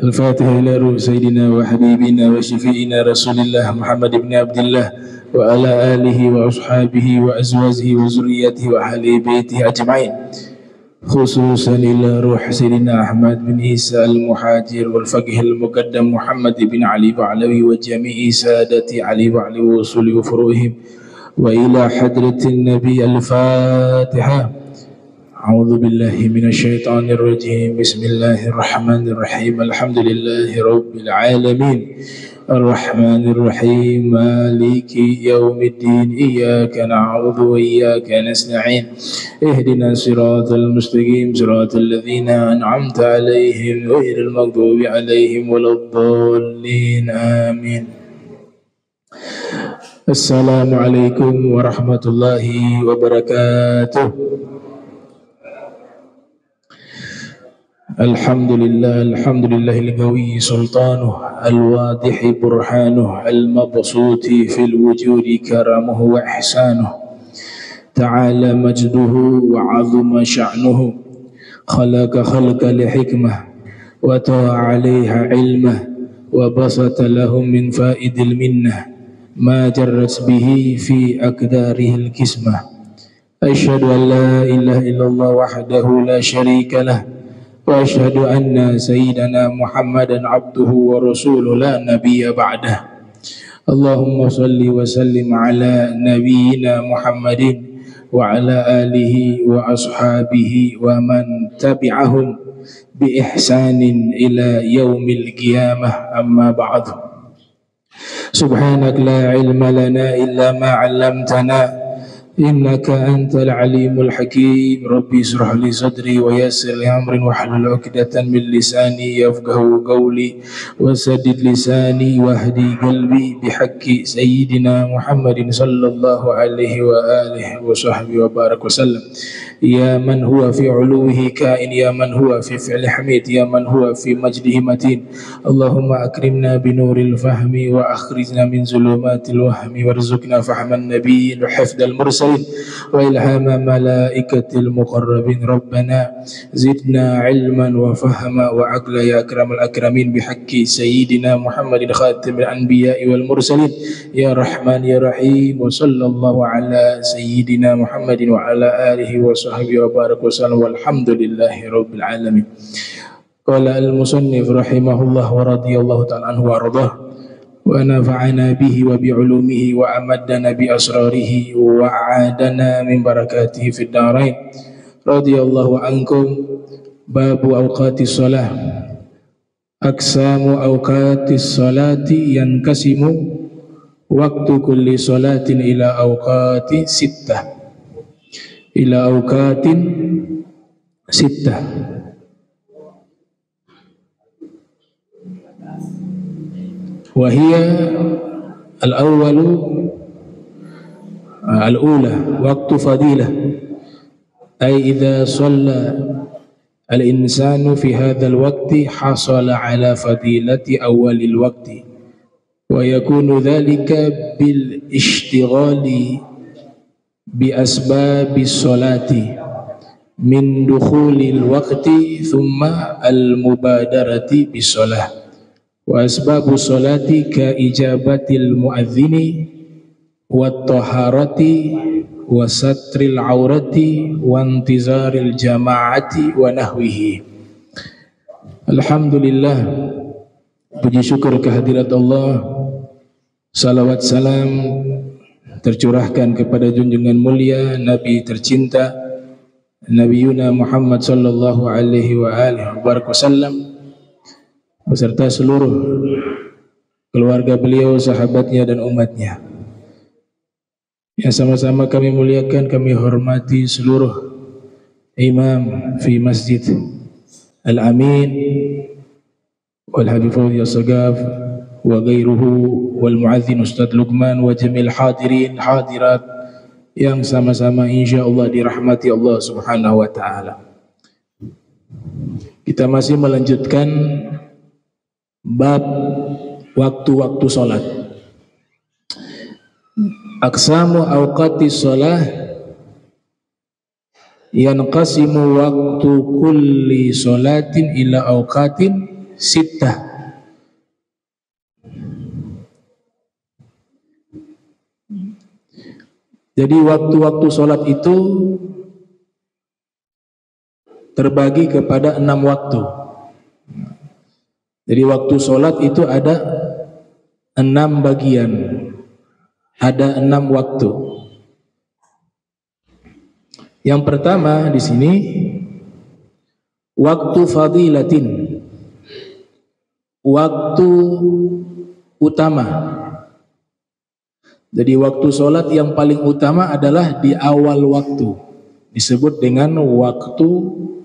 الفاتحة إلى روح سيدنا وحبيبنا وشفيعنا رسول الله محمد بن عبد الله وعلى آله وأصحابه وأزواجه وذريته وأهل بيته أجمعين، خصوصا إلى روح سيدنا أحمد بن عيسى المهاجر والفقيه المقدم محمد بن علي بعلوي وجميع سادة علي بعلوي وصول وفروعهم، وإلى حضرة النبي. الفاتحة. أعوذ بالله من الشيطان الرجيم. بسم الله الرحمن الرحيم. الحمد لله رب العالمين الرحمن الرحيم مالك يوم الدين. إياك نعبد وإياك نستعين. اهدنا الصراط المستقيم صراط الذين أنعمت عليهم غير المغضوب عليهم ولا الضالين. آمين. السلام عليكم ورحمة الله وبركاته. الحمد لله القوي سلطانه، الواضح برهانه، المبسوط في الوجود كرمه وإحسانه، تعالى مجده وعظم شأنه، خلق لحكمة وطوى عليها علمه، وبسط لهم من فائد المنة ما جرت به في أقداره الكسمة. أشهد أن لا إله إلا الله وحده لا شريك له، وأشهد أن سيدنا محمدا عبده ورسوله لا نبي بعده. اللهم صل وسلم على نبينا محمد وعلى آله وأصحابه ومن تبعهم بإحسان إلى يوم القيامة. أما بعد، سبحانك لا علم لنا إلا ما علمتنا إنك أنت العليم الحكيم. ربي اشرح لي صدري ويسر لي أمري واحلل عقدة من لساني يفقهوا قولي، وسدد لساني واهدي قلبي بحق سيدنا محمد صلى الله عليه وآله وصحبه وبارك وسلم. يا من هو في علوه كائن، يا من هو في فعل حميد، يا من هو في مجده متين. اللهم أكرمنا بنور الفهم وأخرجنا من ظلمات الوهم، وارزقنا فهم النبي وحفظ المرسلين وإلهام ملائكة المقربين. ربنا زدنا علما وفهما وعقلا يا أكرم الأكرمين بحق سيدنا محمد خاتم الأنبياء والمرسلين يا رحمن يا رحيم. وصلى الله على سيدنا محمد وعلى آله وصحبه وبارك وسلم، والحمد لله رب العالمين. قال المصنف رحمه الله ورضي الله تعالى عنه وأرضاه، ونفعنا به وبعلومه وأمدنا بأسراره وعادنا من بركاته في الدارين. رضي الله عنكم. باب أوقات الصلاة. أقسام أوقات الصلاة ينقسم وقت كل صلاة إلى أوقات ستة، وهي الأولى وقت فضيلة، أي إذا صلى الإنسان في هذا الوقت حصل على فضيلة أول الوقت، ويكون ذلك بالاشتغال بأسباب الصلاة من دخول الوقت ثم المبادرة بالصلاة. وأسباب الصلاة كإجابة المؤذن والطهارة وستر العورة وانتظار الجماعة ونحوه. Alhamdulillah, puji syukur kehadirat Allah, salawat salam tercurahkan kepada junjungan mulia Nabi tercinta Nabi Yuna Muhammad sallallahu alaihi wa alihi wasallam beserta seluruh keluarga beliau, sahabatnya dan umatnya. Yang sama-sama kami muliakan, kami hormati seluruh imam fi Masjid Al-Amin wal Habib Fawzi As-Sagaf wa ghairuhu wal muadzin Ustaz Luqman wa jamil hadirin hadirat yang sama-sama insyaallah dirahmati Allah Subhanahu wa taala. Kita masih melanjutkan bab waktu-waktu salat. Aqsamu awqatis shalah yanqasimu waqtu kulli salatin ila awqatin sittah. Jadi waktu-waktu sholat itu terbagi kepada 6 waktu. Jadi waktu sholat itu ada 6 bagian, ada 6 waktu. Yang pertama di sini waktu fadilatin, waktu utama. Jadi waktu sholat yang paling utama adalah di awal waktu, disebut dengan waktu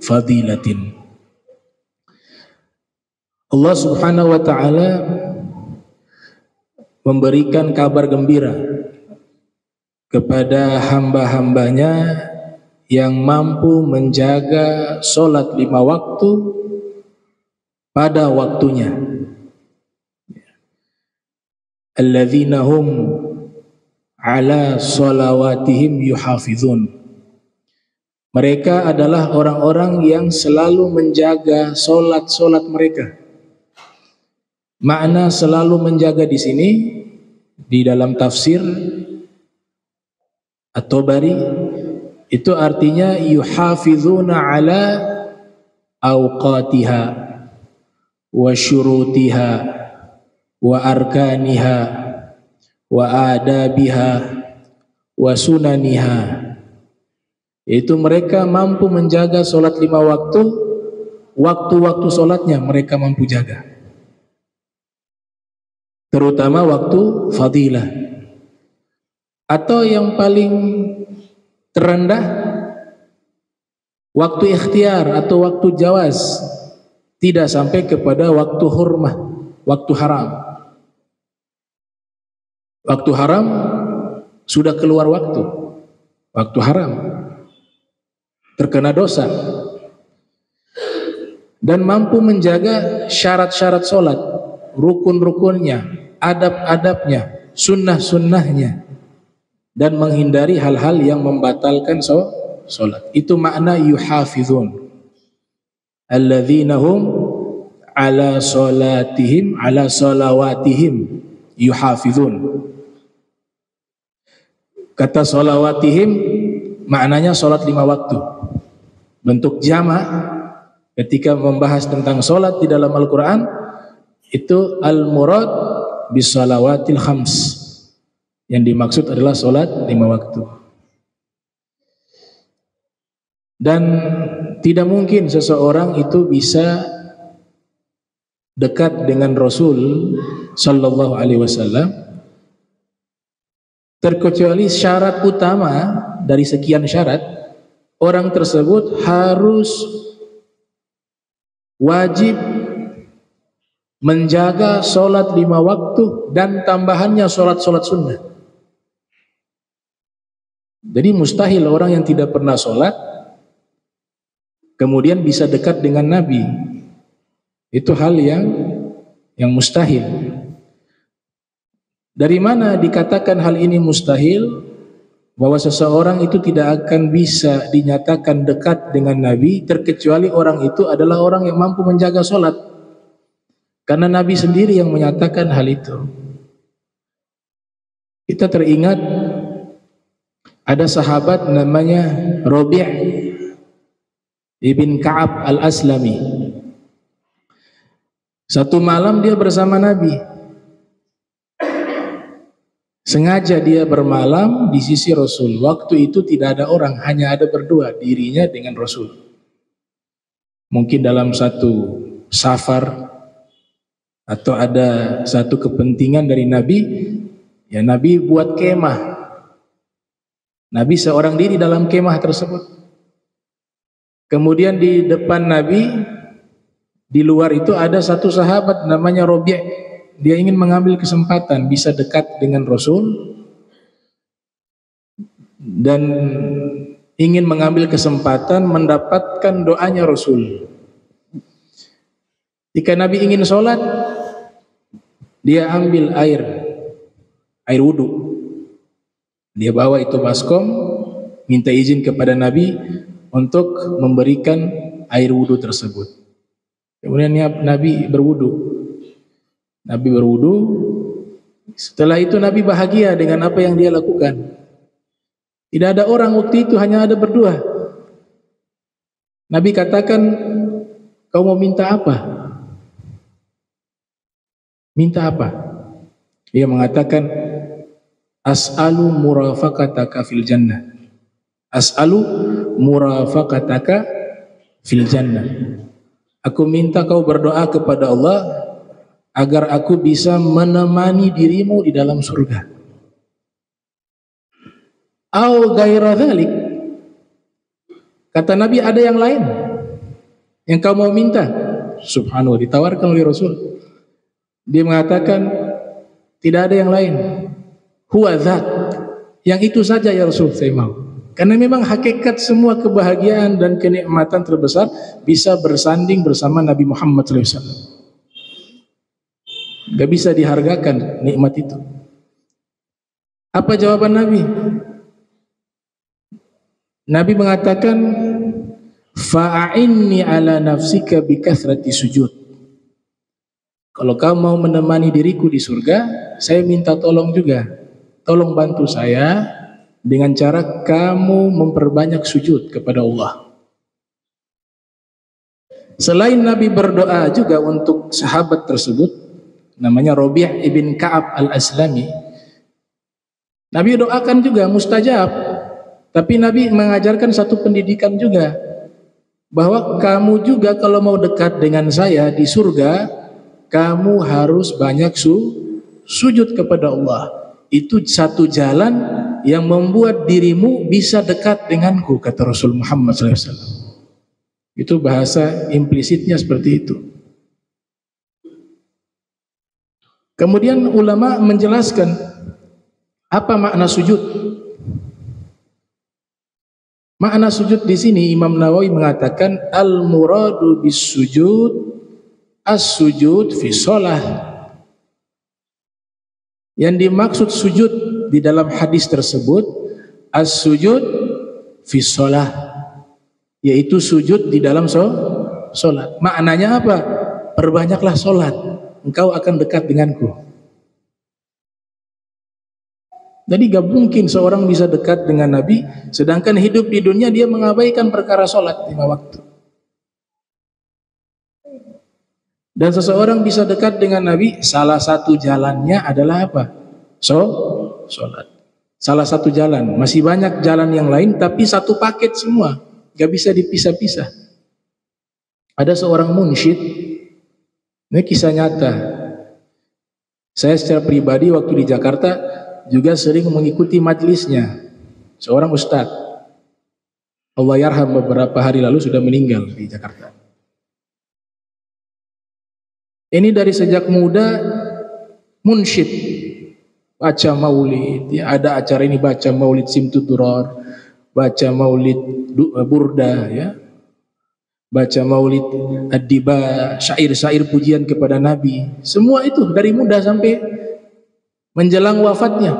fadilatin. Allah Subhanahu wa ta'ala memberikan kabar gembira kepada hamba-hambanya yang mampu menjaga sholat 5 waktu pada waktunya. Alladzina hum ala sholawatihim yuhafizun. Mereka adalah orang-orang yang selalu menjaga sholat-sholat mereka. Makna selalu menjaga di sini di dalam tafsir At-Tabari itu artinya yuhafizuna ala awqatiha wa syurutiha wa arkaniha wa adabiha wa sunaniha. Itu mereka mampu menjaga sholat 5 waktu, waktu-waktu sholatnya mereka mampu jaga, terutama waktu fadilah. Atau yang paling terendah waktu ikhtiar atau waktu jawaz, tidak sampai kepada waktu hurmah, waktu haram. Waktu haram sudah keluar waktu haram, terkena dosa, dan mampu menjaga syarat-syarat sholat, rukun-rukunnya, adab-adabnya, sunnah-sunnahnya, dan menghindari hal-hal yang membatalkan sholat. Itu makna yuhafizun. Alladzina hum ala sholatihim ala sholawatihim yuhafizun. Kata sholawatihim maknanya sholat 5 waktu. Bentuk jamak ketika membahas tentang sholat di dalam Al-Quran itu al-murad bisolawatil khams. Yang dimaksud adalah sholat 5 waktu. Dan tidak mungkin seseorang itu bisa dekat dengan Rasul Sallallahu Alaihi Wasallam terkecuali syarat utama dari sekian syarat, orang tersebut harus wajib menjaga sholat 5 waktu dan tambahannya sholat-sholat sunnah. Jadi mustahil orang yang tidak pernah sholat kemudian bisa dekat dengan Nabi. Itu hal yang mustahil. Dari mana dikatakan hal ini mustahil? Bahwa seseorang itu tidak akan bisa dinyatakan dekat dengan Nabi terkecuali orang itu adalah orang yang mampu menjaga sholat. Karena Nabi sendiri yang menyatakan hal itu. Kita teringat ada sahabat namanya Rabi' ibn Ka'ab al-Aslami. Satu malam dia bersama Nabi. Sengaja dia bermalam di sisi Rasul. Waktu itu tidak ada orang, hanya ada berdua, dirinya dengan Rasul. Mungkin dalam satu safar atau ada satu kepentingan dari Nabi, ya Nabi buat kemah. Nabi seorang diri dalam kemah tersebut. Kemudian di depan Nabi, di luar itu ada satu sahabat namanya Rabi'. Dia ingin mengambil kesempatan bisa dekat dengan Rasul dan ingin mengambil kesempatan mendapatkan doanya Rasul. Jika Nabi ingin sholat, dia ambil air wudu. Dia bawa itu baskom, minta izin kepada Nabi untuk memberikan air wudu tersebut. Kemudian Nabi berwudu. Nabi berwudu. Setelah itu Nabi bahagia dengan apa yang dia lakukan. Tidak ada orang waktu itu, hanya ada berdua. Nabi katakan, kau mau minta apa? Minta apa? Dia mengatakan, as'alu murafaqataka fil jannah. As'alu murafaqataka fil jannah. Aku minta kau berdoa kepada Allah agar aku bisa menemani dirimu di dalam surga. Au ghaira dzalik. Kata Nabi, ada yang lain yang kau mau minta? Subhanallah, ditawarkan oleh Rasul. Dia mengatakan, tidak ada yang lain. Huwa dzat. Yang itu saja ya Rasul, saya mau. Karena memang hakikat semua kebahagiaan dan kenikmatan terbesar bisa bersanding bersama Nabi Muhammad SAW. Gak bisa dihargakan nikmat itu. Apa jawaban Nabi? Nabi mengatakan, fa'inni ala nafsika bikathrati sujud. Kalau kau mau menemani diriku di surga, saya minta tolong juga. Tolong bantu saya dengan cara kamu memperbanyak sujud kepada Allah. Selain Nabi berdoa juga untuk sahabat tersebut, namanya Rabi' ibn Ka'ab al-Aslami. Nabi doakan juga mustajab, tapi Nabi mengajarkan satu pendidikan juga, bahwa kamu juga kalau mau dekat dengan saya di surga, kamu harus banyak sujud kepada Allah. Itu satu jalan yang membuat dirimu bisa dekat denganku, kata Rasul Muhammad SAW. Itu bahasa implisitnya seperti itu. Kemudian ulama menjelaskan apa makna sujud. Makna sujud di sini Imam Nawawi mengatakan al-muradu bis sujud as-sujud fi shalah. Yang dimaksud sujud di dalam hadis tersebut as-sujud fi shalah, yaitu sujud di dalam salat. Maknanya apa? Perbanyaklah salat, engkau akan dekat denganku. Jadi gak mungkin seorang bisa dekat dengan Nabi sedangkan hidup di dunia dia mengabaikan perkara salat 5 waktu. Dan seseorang bisa dekat dengan Nabi, salah satu jalannya adalah apa? Salat. Salah satu jalan. Masih banyak jalan yang lain, tapi satu paket semua. Gak bisa dipisah-pisah. Ada seorang munsyid, ini kisah nyata. Saya secara pribadi waktu di Jakarta juga sering mengikuti majelisnya. Seorang ustadz, Allah yarham, beberapa hari lalu sudah meninggal di Jakarta. Ini dari sejak muda munsyid, baca maulid, ya, ada acara ini baca maulid Simtud Durar, baca maulid burda, ya, baca maulid ad-diba, syair-syair pujian kepada Nabi. Semua itu dari muda sampai menjelang wafatnya,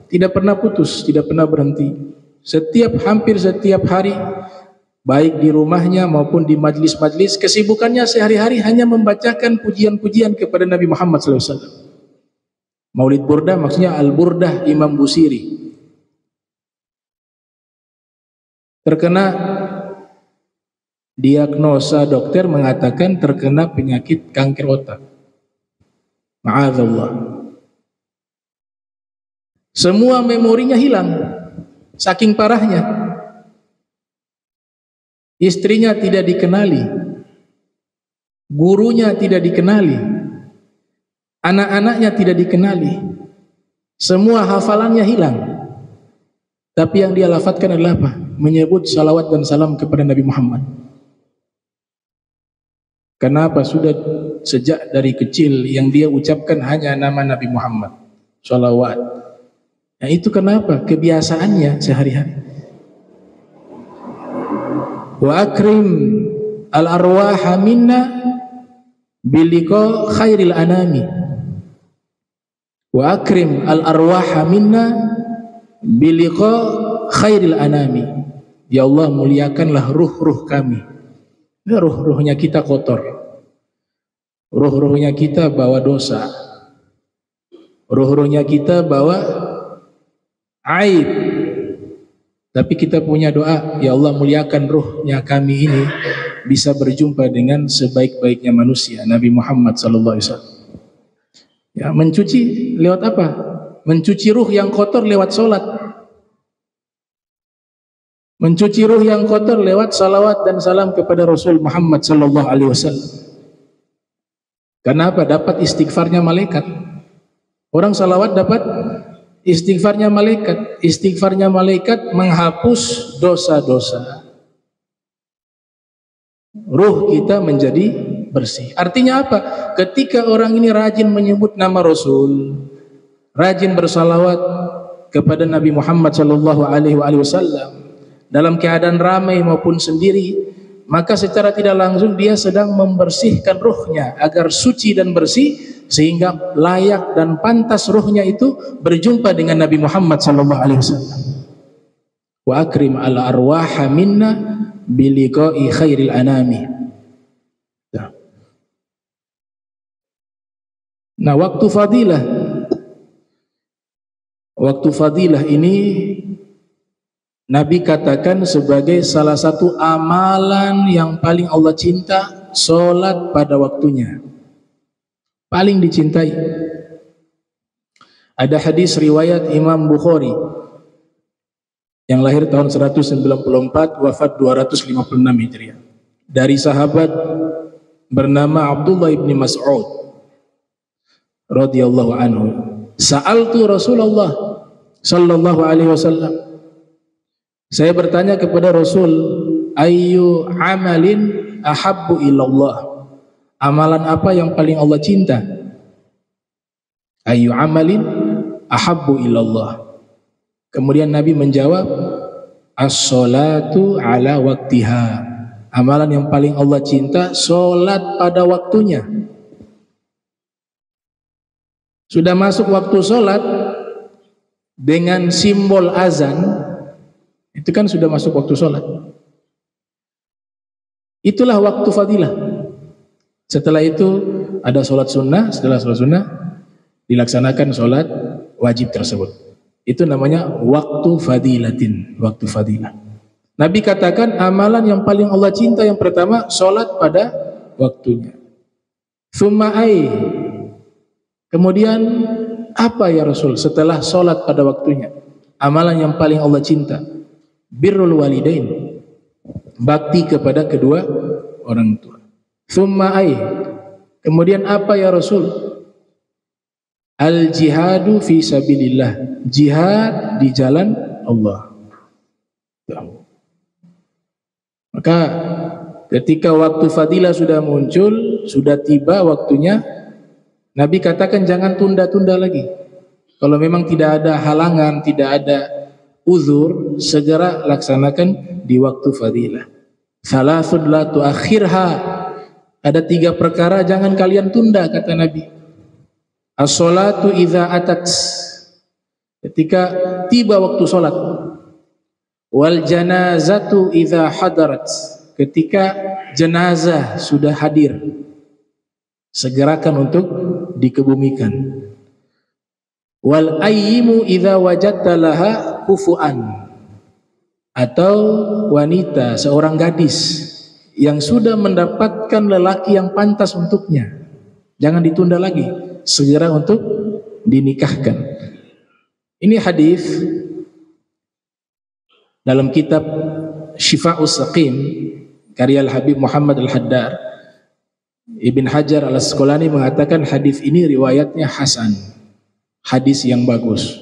tidak pernah putus, tidak pernah berhenti. Hampir setiap hari, baik di rumahnya maupun di majlis-majlis, kesibukannya sehari-hari hanya membacakan pujian-pujian kepada Nabi Muhammad SAW. Maulid Burda maksudnya Al-Burdah Imam Busiri. Terkena diagnosa dokter mengatakan terkena penyakit kanker otak. Ma'adzallah. Semua memorinya hilang, saking parahnya. Istrinya tidak dikenali, gurunya tidak dikenali, anak-anaknya tidak dikenali, semua hafalannya hilang. Tapi yang dia lafadzkan adalah apa? Menyebut salawat dan salam kepada Nabi Muhammad. Kenapa? Sudah sejak dari kecil yang dia ucapkan hanya nama Nabi Muhammad, salawat. Nah itu kenapa? Kebiasaannya sehari-hari. Wa akrim al-arwaha minna biliqa khairil anami. Wa akrim al-arwaha minna biliqa khairil anami. Ya Allah, muliakanlah ruh-ruh kami. Ruh-ruhnya kita kotor. Ruh-ruhnya kita bawa dosa, ruh-ruhnya kita bawa aib. Tapi kita punya doa, ya Allah muliakan ruhnya kami ini bisa berjumpa dengan sebaik-baiknya manusia, Nabi Muhammad sallallahu alaihi wasallam. Ya, mencuci lewat apa? Mencuci ruh yang kotor lewat salat. Mencuci ruh yang kotor lewat salawat dan salam kepada Rasul Muhammad sallallahu alaihi wasallam. Kenapa? Dapat istighfarnya malaikat. Orang salawat dapat istighfarnya malaikat. Istighfarnya malaikat menghapus dosa-dosa. Ruh kita menjadi bersih. Artinya apa? Ketika orang ini rajin menyebut nama Rasul, rajin bersalawat kepada Nabi Muhammad sallallahu alaihi wasallam dalam keadaan ramai maupun sendiri, maka secara tidak langsung dia sedang membersihkan ruhnya agar suci dan bersih, sehingga layak dan pantas ruhnya itu berjumpa dengan Nabi Muhammad sallallahu alaihi wasallam. Wa akrim al arwaha minna biliqa'i khairil anami. Nah, waktu fadilah ini Nabi katakan sebagai salah satu amalan yang paling Allah cinta, solat pada waktunya. Paling dicintai. Ada hadis riwayat Imam Bukhari yang lahir tahun 194, wafat 256 Hijriah, dari sahabat bernama Abdullah ibn Mas'ud radhiyallahu anhu. Sa'altu Rasulullah sallallahu alaihi wasallam. Saya bertanya kepada Rasul, ayyu amalin ahabbu ilallah? Amalan apa yang paling Allah cinta? Ayyu amalin ahabbu ilallah? Kemudian Nabi menjawab, as-salatu ala waktiha. Amalan yang paling Allah cinta, solat pada waktunya. Sudah masuk waktu solat dengan simbol azan, itu kan sudah masuk waktu solat. Itulah waktu fadilah. Setelah itu ada solat sunnah, setelah solat sunnah dilaksanakan solat wajib tersebut. Itu namanya waktu fadilatin, waktu fadilah. Nabi katakan amalan yang paling Allah cinta yang pertama solat pada waktunya. Tsumma ai, kemudian apa ya Rasul setelah solat pada waktunya? Amalan yang paling Allah cinta, birrul walidain, bakti kepada kedua orang tua. Tsumma ai, kemudian apa ya Rasul? Al jihadu fi sabilillah, jihad di jalan Allah. Maka ketika waktu fadilah sudah muncul, sudah tiba waktunya, Nabi katakan jangan tunda-tunda lagi. Kalau memang tidak ada halangan, tidak ada uzur, segera laksanakan di waktu fadilah. Salasun la tuakhirha, ada 3 perkara jangan kalian tunda, kata Nabi. As-salatu idza atat, ketika tiba waktu salat. Wal janazatu idza hadarat, ketika jenazah sudah hadir, segerakan untuk dikebumikan. Wal ayyimu idza wajadta laha kufuan, atau wanita, seorang gadis yang sudah mendapatkan lelaki yang pantas untuknya, jangan ditunda lagi, segera untuk dinikahkan. Ini hadis dalam kitab Syifa'us Saqim karya Al-Habib Muhammad Al-Haddar. Ibn Hajar Al-Asqalani mengatakan hadis ini riwayatnya hasan, hadis yang bagus.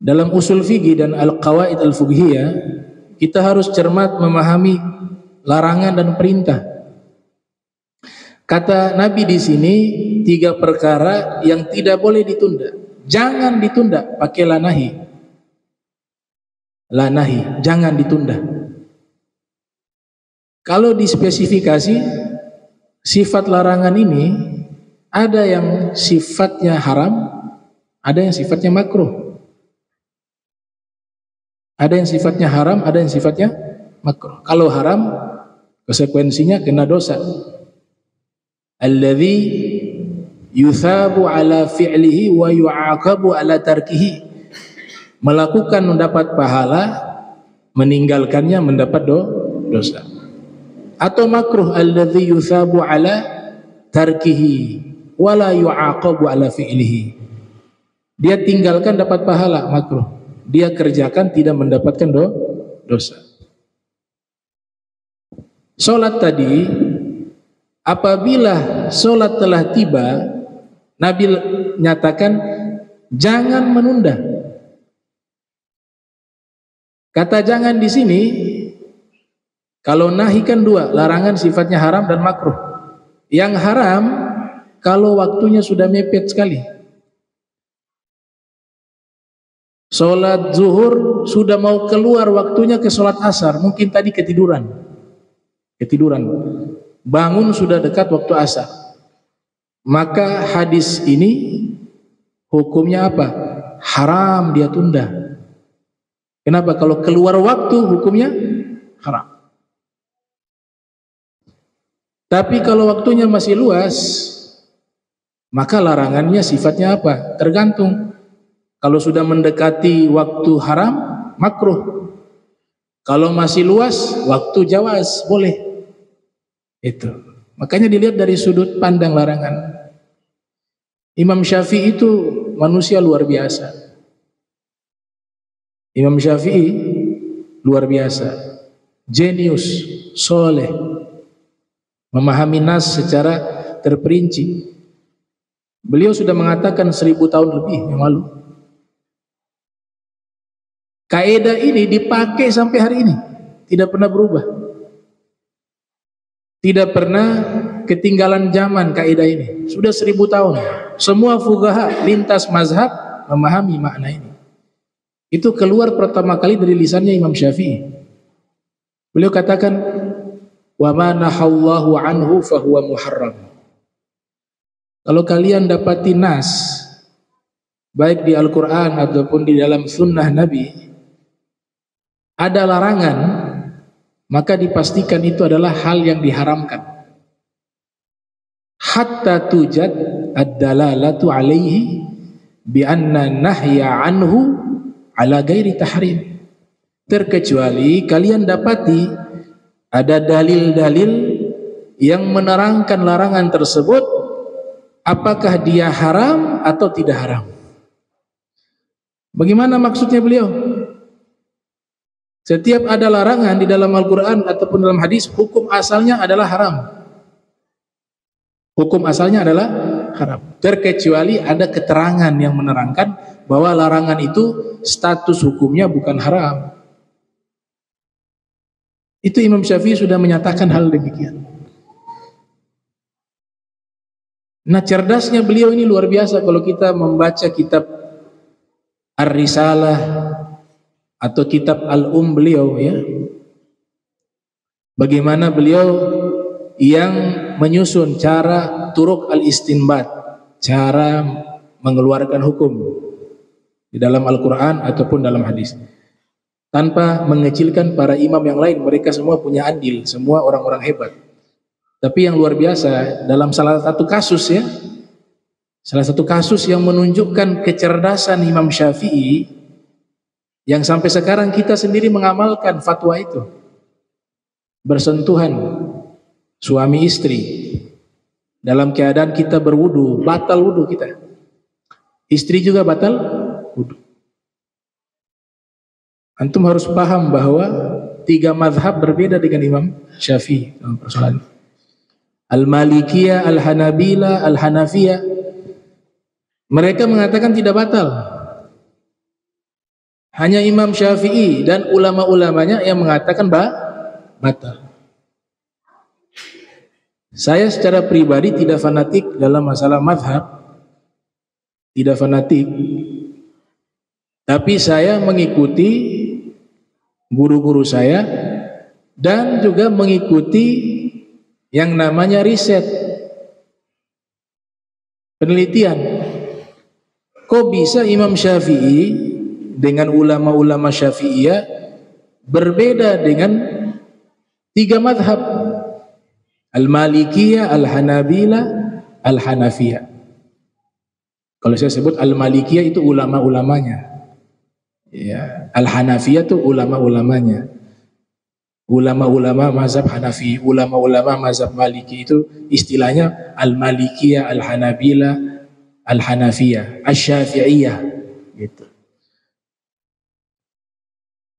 Dalam usul fikih dan al-qawaid al-fiqhiyah, kita harus cermat memahami larangan dan perintah. Kata Nabi di sini 3 perkara yang tidak boleh ditunda. Jangan ditunda, pakai lanahi. Lanahi, jangan ditunda. Kalau dispesifikasi sifat larangan ini, ada yang sifatnya haram, ada yang sifatnya makruh. Ada yang sifatnya haram, ada yang sifatnya makruh. Kalau haram, konsekuensinya kena dosa. alladzi yuthabu ala fi'lihi wa yu'aqabu ala tarkihi. Melakukan mendapat pahala, meninggalkannya mendapat dosa. Atau makruh alladzi yuthabu ala tarkihi wa la yu'aqabu ala fi'lihi. Dia tinggalkan dapat pahala, makruh. Dia kerjakan tidak mendapatkan dosa. Salat tadi, apabila salat telah tiba, Nabi nyatakan jangan menunda. Kata jangan di sini, kalau nahi kan dua, larangan sifatnya haram dan makruh. Yang haram kalau waktunya sudah mepet sekali. Sholat zuhur sudah mau keluar waktunya ke sholat asar, mungkin tadi ketiduran, bangun sudah dekat waktu asar, maka hadis ini hukumnya apa? Haram dia tunda. Kenapa? Kalau keluar waktu hukumnya haram. Tapi kalau waktunya masih luas, maka larangannya sifatnya apa? Tergantung. Kalau sudah mendekati waktu haram, makruh. Kalau masih luas, waktu jawaz, boleh. Itu. Makanya dilihat dari sudut pandang larangan. Imam Syafi'i itu manusia luar biasa. Imam Syafi'i luar biasa. Jenius, soleh. Memahami nas secara terperinci. Beliau sudah mengatakan 1000 tahun lebih yang lalu. Kaidah ini dipakai sampai hari ini, tidak pernah berubah, tidak pernah ketinggalan zaman. Kaidah ini sudah 1000 tahun. Semua fuqaha lintas mazhab memahami makna ini. Itu keluar pertama kali dari lisannya Imam Syafi'i. Beliau katakan, wa ma nahallahu anhu fahuwa muharram. Kalau kalian dapati nas baik di Al-Quran ataupun di dalam sunnah Nabi ada larangan, maka dipastikan itu adalah hal yang diharamkan. Hatta tujad ad-dalalatu alaihi bi anna nahya anhu ala ghairi tahrim. Terkecuali kalian dapati ada dalil-dalil yang menerangkan larangan tersebut, apakah dia haram atau tidak haram. Bagaimana maksudnya beliau? Setiap ada larangan di dalam Al-Quran ataupun dalam hadis, hukum asalnya adalah haram. Hukum asalnya adalah haram. Terkecuali ada keterangan yang menerangkan bahwa larangan itu status hukumnya bukan haram. Itu Imam Syafi'i sudah menyatakan hal demikian. Nah, cerdasnya beliau ini luar biasa. Kalau kita membaca kitab Ar-Risalah atau kitab Al-Beliau, ya, bagaimana beliau yang menyusun cara turuk al-istinbat, cara mengeluarkan hukum di dalam Al-Quran ataupun dalam hadis, tanpa mengecilkan para imam yang lain. Mereka semua punya andil, semua orang-orang hebat. Tapi yang luar biasa dalam salah satu kasus, ya, salah satu kasus yang menunjukkan kecerdasan Imam Syafi'i, yang sampai sekarang kita sendiri mengamalkan fatwa itu. Bersentuhan suami istri dalam keadaan kita berwudu, batal wudu kita. Istri juga batal wudu. Antum harus paham bahwa 3 mazhab berbeda dengan Imam Syafi'i dalam persoalan ini. Al-Malikiyah, Al-Hanabilah, Al-Hanafiyah, mereka mengatakan tidak batal. Hanya Imam Syafi'i dan ulama-ulamanya yang mengatakan batal. Saya secara pribadi tidak fanatik dalam masalah mazhab, tidak fanatik, tapi saya mengikuti guru-guru saya dan juga mengikuti yang namanya riset, penelitian. Kok bisa Imam Syafi'i dengan ulama-ulama Syafi'iyah berbeda dengan 3 mazhab? Al-Malikiyah, Al-Hanabila, Al-Hanafiyah. Kalau saya sebut Al-Malikiyah itu ulama-ulamanya. Ya, Al-Hanafiyah itu ulama-ulamanya. Ulama-ulama mazhab Hanafi, ulama-ulama mazhab Maliki itu istilahnya Al-Malikiyah, Al-Hanabila, Al-Hanafiyah, Asy-Syafi'iyah gitu.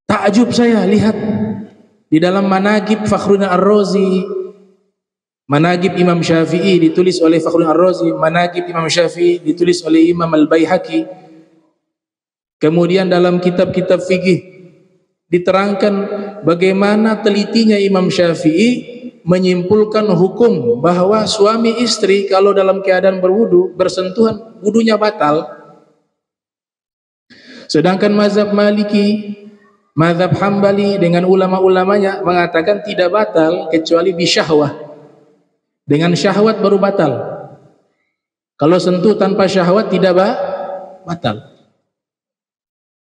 Takjub saya lihat di dalam Manaqib Fakhruddin Ar-Razi, Manaqib Imam Syafi'i ditulis oleh Fakhruddin Ar-Razi, Manaqib Imam Syafi'i ditulis oleh Imam Al-Baihaqi. Kemudian dalam kitab-kitab fikih diterangkan bagaimana telitinya Imam Syafi'i menyimpulkan hukum bahwa suami istri kalau dalam keadaan berwudu bersentuhan, wudunya batal. Sedangkan mazhab Maliki, mazhab Hambali dengan ulama-ulamanya mengatakan tidak batal kecuali bisyahwah. Dengan syahwat baru batal. Kalau sentuh tanpa syahwat tidak batal.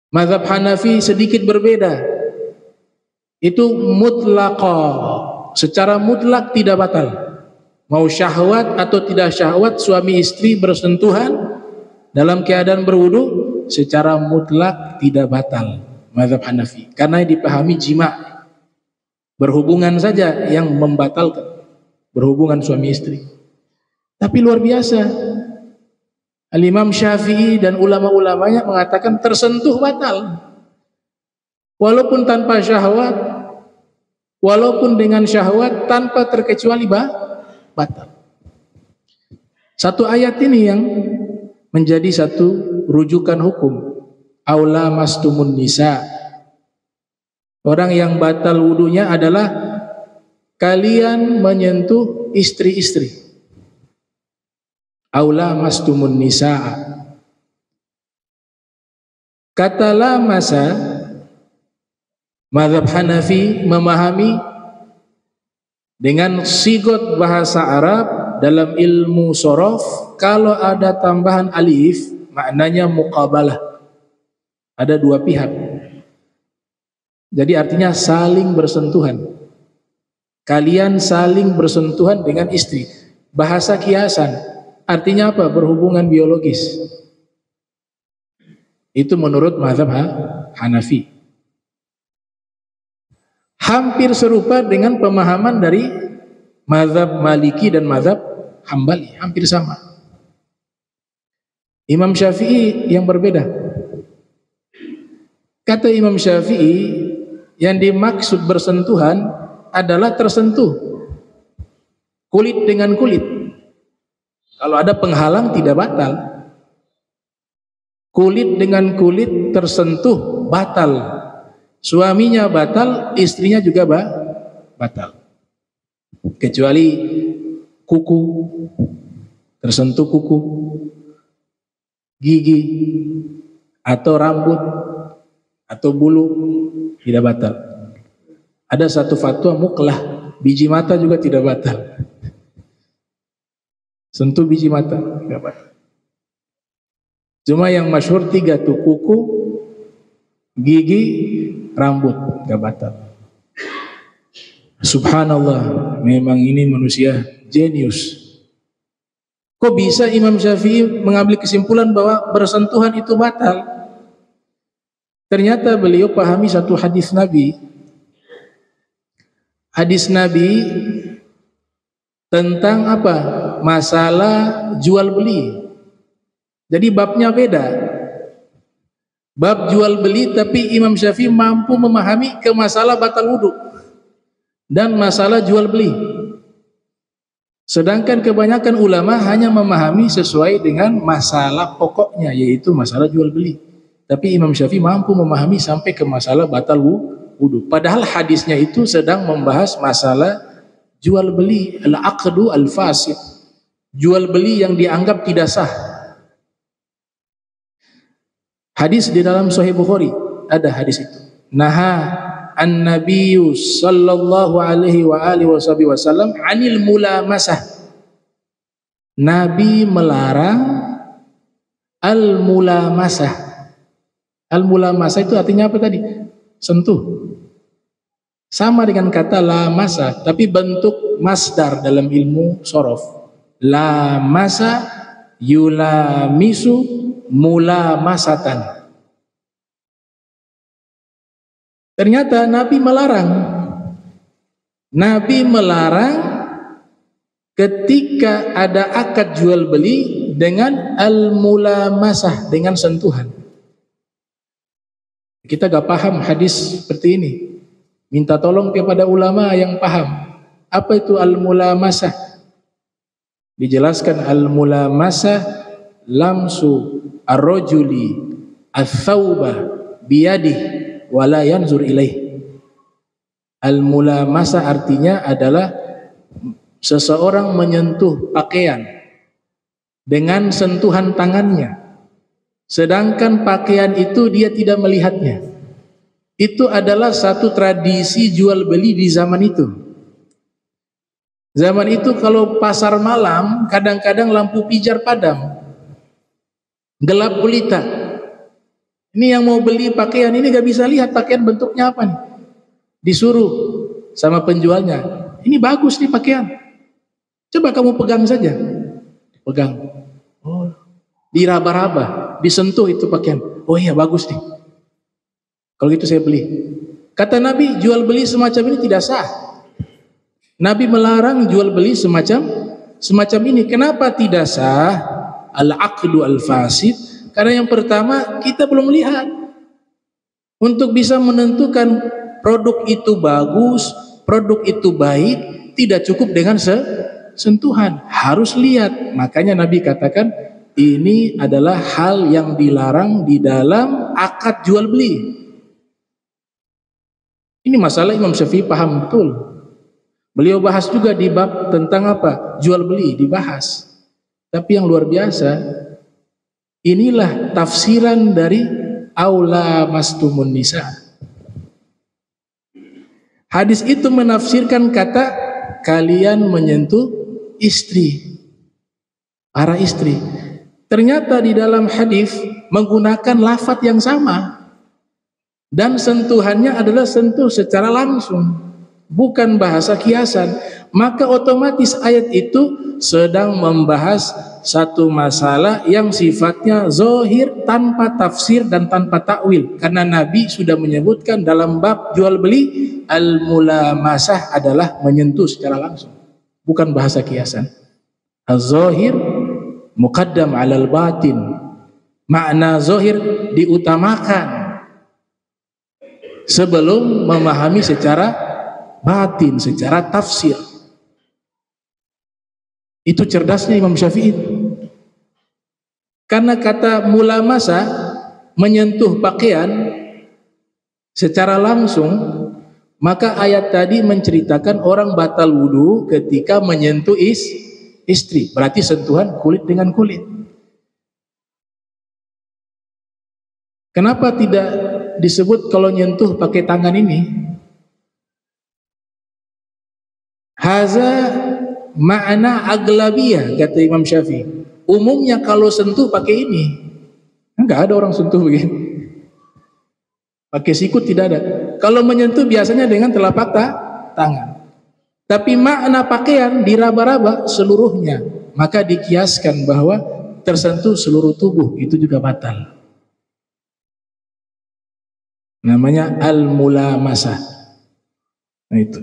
Mazhab Hanafi sedikit berbeda. Itu mutlaqa, secara mutlak tidak batal. Mau syahwat atau tidak syahwat suami istri bersentuhan dalam keadaan berwudu secara mutlak tidak batal. Mazhab Hanafi karena dipahami jima, berhubungan saja yang membatalkan berhubungan suami istri. Tapi luar biasa, Al-Imam Syafi'i dan ulama-ulamanya mengatakan tersentuh batal. Walaupun tanpa syahwat, walaupun dengan syahwat, tanpa terkecuali batal. Satu ayat ini yang menjadi satu rujukan hukum. Aula mastumun nisa. Orang yang batal wudunya adalah kalian menyentuh istri-istri. Aula mastumun nisaa. Kata lamasa, mazhab Hanafi memahami dengan sigot bahasa Arab dalam ilmu sorof, kalau ada tambahan alif maknanya muqabalah, ada dua pihak. Jadi artinya saling bersentuhan. Kalian saling bersentuhan dengan istri. Bahasa kiasan. Artinya apa? Berhubungan biologis. Itu menurut mazhab Hanafi. Hampir serupa dengan pemahaman dari mazhab Maliki dan mazhab Hambali. Hampir sama. Imam Syafi'i yang berbeda. Kata Imam Syafi'i, yang dimaksud bersentuhan adalah tersentuh kulit dengan kulit. Kalau ada penghalang tidak batal. Kulit dengan kulit tersentuh batal. Suaminya batal, istrinya juga batal. Kecuali kuku, tersentuh kuku, gigi, atau rambut, atau bulu, tidak batal. Ada satu fatwa muklah, biji mata juga tidak batal. Sentuh biji mata tidak batal. Cuma yang masyhur tiga tuh, kuku, gigi, rambut, tidak batal. Subhanallah, memang ini manusia jenius. Kok bisa Imam Syafi'i mengambil kesimpulan bahwa bersentuhan itu batal? Ternyata beliau pahami satu hadis Nabi. Hadis Nabi tentang apa? Masalah jual beli. Jadi babnya beda. Bab jual beli, tapi Imam Syafi'i mampu memahami ke masalah batal wudu dan masalah jual beli. Sedangkan kebanyakan ulama hanya memahami sesuai dengan masalah pokoknya, yaitu masalah jual beli. Tapi Imam Syafi'i mampu memahami sampai ke masalah batal wudu. Padahal hadisnya itu sedang membahas masalah jual beli, al-aqdu al-fasid. Jual beli yang dianggap tidak sah. Hadis di dalam Sahih Bukhari ada hadis itu. Naha an-nabiyyu sallallahu alaihi wa alihi wasallam anil mulamasah. Nabi melarang al-mulamasah. Al-mulamasah itu artinya apa tadi? Sentuh. sama dengan kata lamasa, tapi bentuk masdar dalam ilmu sorof. Lamasa yulamisu mulamasatan. Ternyata Nabi melarang. Nabi melarang ketika ada akad jual beli dengan al-mulamasah, dengan sentuhan. Kita gak paham hadis seperti ini. Minta tolong kepada ulama yang paham. Apa itu al-mulamasah? Dijelaskan al-mulamasah lamsu ar-rajuli ats-tsauba biyadih wa la yanzur ilaih. Al-mulamasah artinya adalah seseorang menyentuh pakaian dengan sentuhan tangannya, sedangkan pakaian itu dia tidak melihatnya. Itu adalah satu tradisi jual beli di zaman itu. Zaman itu kalau pasar malam, kadang-kadang lampu pijar padam, gelap gulita. Ini yang mau beli pakaian ini gak bisa lihat pakaian bentuknya apa nih. Disuruh sama penjualnya, ini bagus nih pakaian, coba kamu pegang saja. Pegang, oh, diraba-raba, disentuh itu pakaian, oh iya bagus nih, kalau gitu saya beli. Kata Nabi, jual beli semacam ini tidak sah. Nabi melarang jual beli semacam ini. Kenapa tidak sah? Al-aqdu al-fasid. Karena yang pertama, kita belum lihat. Untuk bisa menentukan produk itu bagus, produk itu baik, tidak cukup dengan sentuhan, harus lihat. Makanya Nabi katakan ini adalah hal yang dilarang di dalam akad jual beli. Ini masalah Imam Syafi'i paham betul. Beliau bahas juga di bab tentang apa? Jual beli dibahas. Tapi yang luar biasa, inilah tafsiran dari aula mastumun nisa. Hadis itu menafsirkan kata kalian menyentuh istri, para istri. Ternyata di dalam hadis menggunakan lafaz yang sama dan sentuhannya adalah sentuh secara langsung, bukan bahasa kiasan. Maka otomatis ayat itu sedang membahas satu masalah yang sifatnya zahir, tanpa tafsir dan tanpa takwil. Karena Nabi sudah menyebutkan dalam bab jual beli, al-mulamasah adalah menyentuh secara langsung, bukan bahasa kiasan. Az-zahir muqaddam 'alal batin. Makna zahir diutamakan sebelum memahami secara batin, secara tafsir. Itu cerdasnya Imam Syafi'i. Karena kata mulamasa, menyentuh pakaian secara langsung, maka ayat tadi menceritakan orang batal wudu ketika menyentuh istri. Berarti sentuhan kulit dengan kulit. Kenapa tidak disebut kalau nyentuh pakai tangan ini? Haza makna aglabiyah, kata Imam Syafi'i. Umumnya kalau sentuh pakai ini, enggak ada orang sentuh begini. Pakai sikut tidak ada. Kalau menyentuh biasanya dengan telapak tangan. Tapi makna pakaian diraba-raba seluruhnya, maka dikiaskan bahwa tersentuh seluruh tubuh itu juga batal. Namanya al-mulamasah. Nah itu.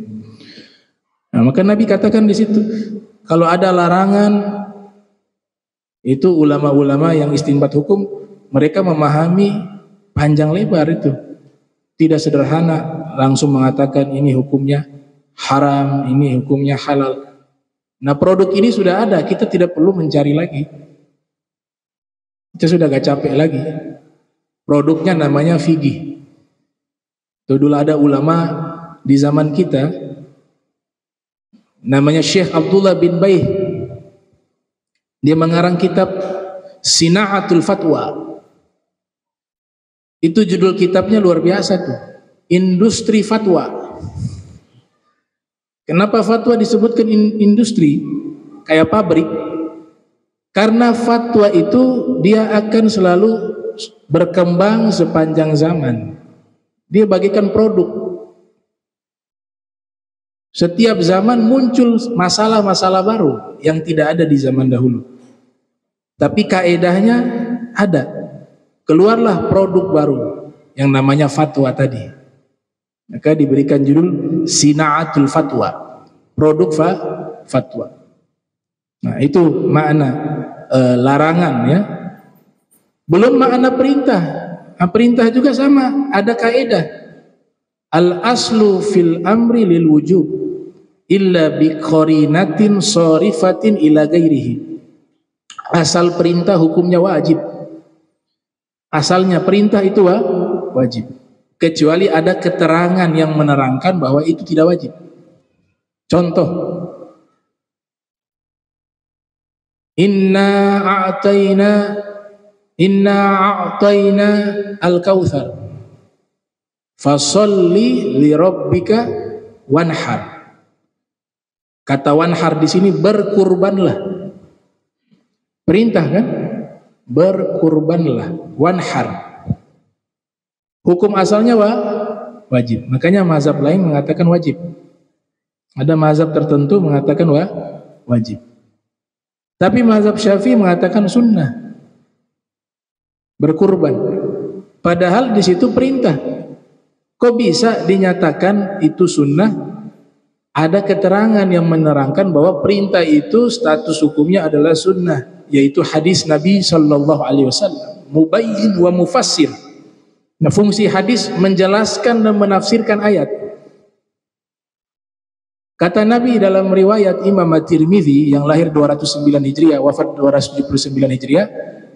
Nah, maka Nabi katakan di situ, kalau ada larangan, itu ulama-ulama yang istinbat hukum, mereka memahami panjang lebar itu. Tidak sederhana langsung mengatakan ini hukumnya haram, ini hukumnya halal. Nah, produk ini sudah ada, kita tidak perlu mencari lagi. Kita sudah gak capek lagi. Produknya namanya fikih. Itu dulu ada ulama di zaman kita, namanya Syekh Abdullah bin Baih. Dia mengarang kitab Sina'atul Fatwa. Itu judul kitabnya luar biasa tuh, Industri Fatwa. Kenapa fatwa disebutkan industri, kayak pabrik? Karena fatwa itu dia akan selalu berkembang sepanjang zaman. Dia bagikan produk. Setiap zaman muncul masalah-masalah baru yang tidak ada di zaman dahulu. Tapi kaedahnya ada. Keluarlah produk baru yang namanya fatwa tadi. Maka diberikan judul Sina'atul Fatwa. Produk fatwa. Nah, itu makna larangan ya. Belum makna perintah. Nah, perintah juga sama, ada kaedah. Al aslu fil amri lil wujub illa bi qarinatin sharifatin ila ghairihi. Asal perintah hukumnya wajib. Asalnya perintah itu wajib. Kecuali ada keterangan yang menerangkan bahwa itu tidak wajib. Contoh, Inna a'tayna al-kautsar fasalli li rabbika wanhar. Kata wanhar di sini berkurbanlah. Perintah kan? Berkurbanlah, wanhar. Hukum asalnya wajib. Makanya mazhab lain mengatakan wajib. Ada mazhab tertentu mengatakan wajib. Tapi mazhab Syafi'i mengatakan sunnah. Berkurban. Padahal di situ perintah. Kok bisa dinyatakan itu sunnah? Ada keterangan yang menerangkan bahwa perintah itu status hukumnya adalah sunnah, yaitu hadis Nabi sallallahu alaihi wasallam, mubayyin wa mufassir. Nah, fungsi hadis menjelaskan dan menafsirkan ayat. Kata Nabi dalam riwayat Imam At-Tirmidzi yang lahir 209 Hijriah, wafat 279 Hijriah,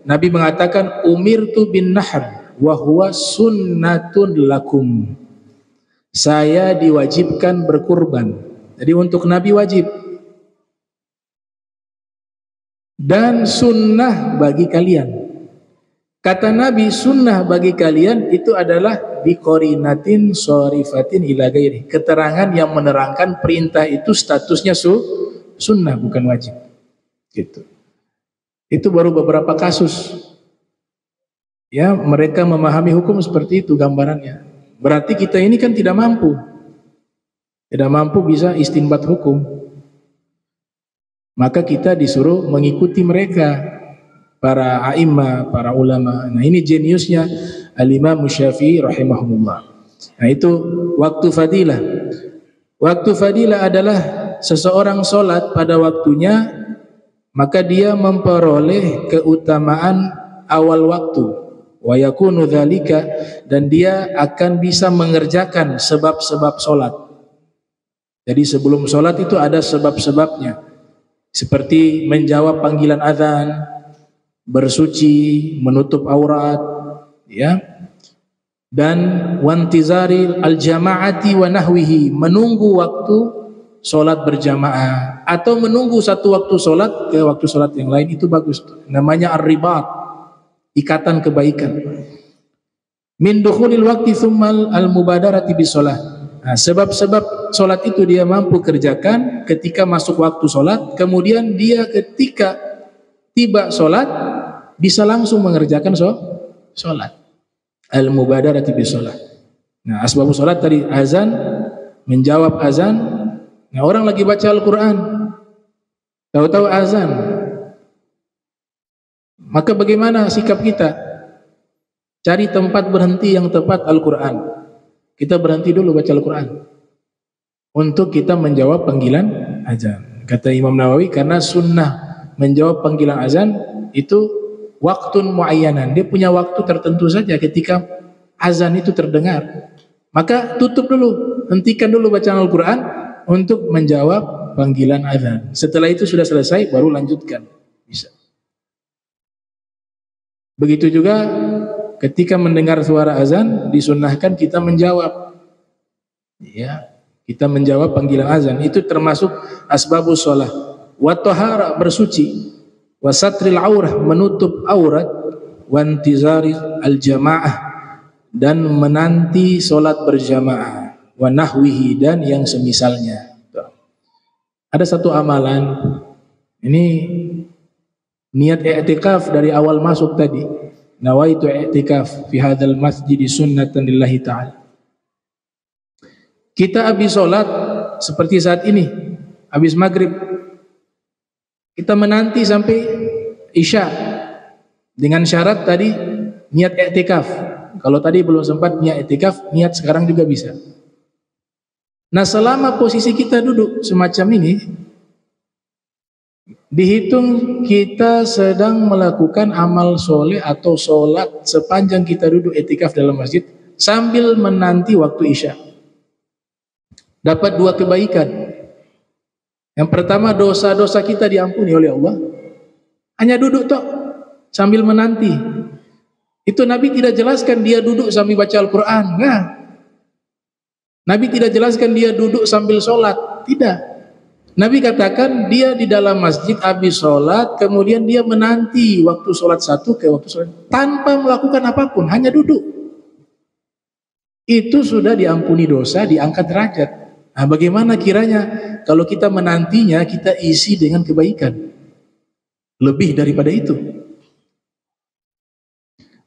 Nabi mengatakan umirtu bin nahr wa huwa sunnatun lakum. Saya diwajibkan berkurban. Jadi untuk Nabi wajib. Dan sunnah bagi kalian. Kata Nabi sunnah bagi kalian itu adalah biqorinatin sharifatin ila ghairi. Keterangan yang menerangkan perintah itu statusnya sunnah bukan wajib. Gitu. Itu baru beberapa kasus. Ya, mereka memahami hukum seperti itu gambarannya. Berarti kita ini kan tidak mampu. Tidak mampu bisa istinbat hukum. Maka kita disuruh mengikuti mereka, para a'immah, para ulama. Nah, ini jeniusnya Al-Imam Syafi'i rahimahullah. Nah, itu waktu fadilah. Waktu fadilah adalah seseorang sholat pada waktunya, maka dia memperoleh keutamaan awal waktu. Wa yakunu dzalika, dan dia akan bisa mengerjakan sebab-sebab sholat. Jadi sebelum sholat itu ada sebab-sebabnya, seperti menjawab panggilan azan, bersuci, menutup aurat, ya, dan wantizari al-jama'ati wa nahwihi, menunggu waktu sholat berjamaah atau menunggu satu waktu sholat ke waktu sholat yang lain, itu bagus. Namanya ar-ribat, ikatan kebaikan. Min dukhulil waqti tsummal al-mubadarati bis shalah. Nah, sebab-sebab sholat itu dia mampu kerjakan ketika masuk waktu sholat, kemudian dia ketika tiba sholat bisa langsung mengerjakan sholat. Al-mubadarati bis shalah. Nah, asbab sholat tadi azan, menjawab azan. Nah, orang lagi baca Al-Quran, tahu-tahu azan. Maka bagaimana sikap kita? Cari tempat berhenti yang tepat Al-Quran. Kita berhenti dulu baca Al-Quran untuk kita menjawab panggilan azan. Kata Imam Nawawi, karena sunnah menjawab panggilan azan itu waktun muayyanan. Dia punya waktu tertentu saja ketika azan itu terdengar. Maka tutup dulu, hentikan dulu bacaan Al-Quran untuk menjawab panggilan azan. Setelah itu sudah selesai, baru lanjutkan. Bisa. Begitu juga ketika mendengar suara azan, disunnahkan kita menjawab. Ya, kita menjawab panggilan azan. Itu termasuk asbabus shalah. Wa tahara, bersuci. Wa satril aurah, menutup aurat. Wa intizari al-jamaah, dan menanti salat berjamaah. Wa nahwihi, dan yang semisalnya. Ada satu amalan. Ini niat i'tikaf dari awal masuk tadi. Nawaitu i'tikaf fi hadzal masjid sunnatan lillahi ta'ala. Kita habis sholat seperti saat ini, habis maghrib, kita menanti sampai isya dengan syarat tadi niat i'tikaf. Kalau tadi belum sempat niat i'tikaf, niat sekarang juga bisa. Nah, selama posisi kita duduk semacam ini, dihitung kita sedang melakukan amal soleh atau sholat sepanjang kita duduk i'tikaf dalam masjid sambil menanti waktu isya. Dapat 2 kebaikan. Yang pertama, dosa-dosa kita diampuni oleh Allah. Hanya duduk tok sambil menanti. Itu Nabi tidak jelaskan dia duduk sambil baca Al-Quran. Nah, Nabi tidak jelaskan dia duduk sambil sholat. Tidak. Nabi katakan dia di dalam masjid habis sholat, kemudian dia menanti waktu sholat satu ke waktu sholat, tanpa melakukan apapun, hanya duduk. Itu sudah diampuni dosa, diangkat derajat. Nah, bagaimana kiranya kalau kita menantinya, kita isi dengan kebaikan lebih daripada itu.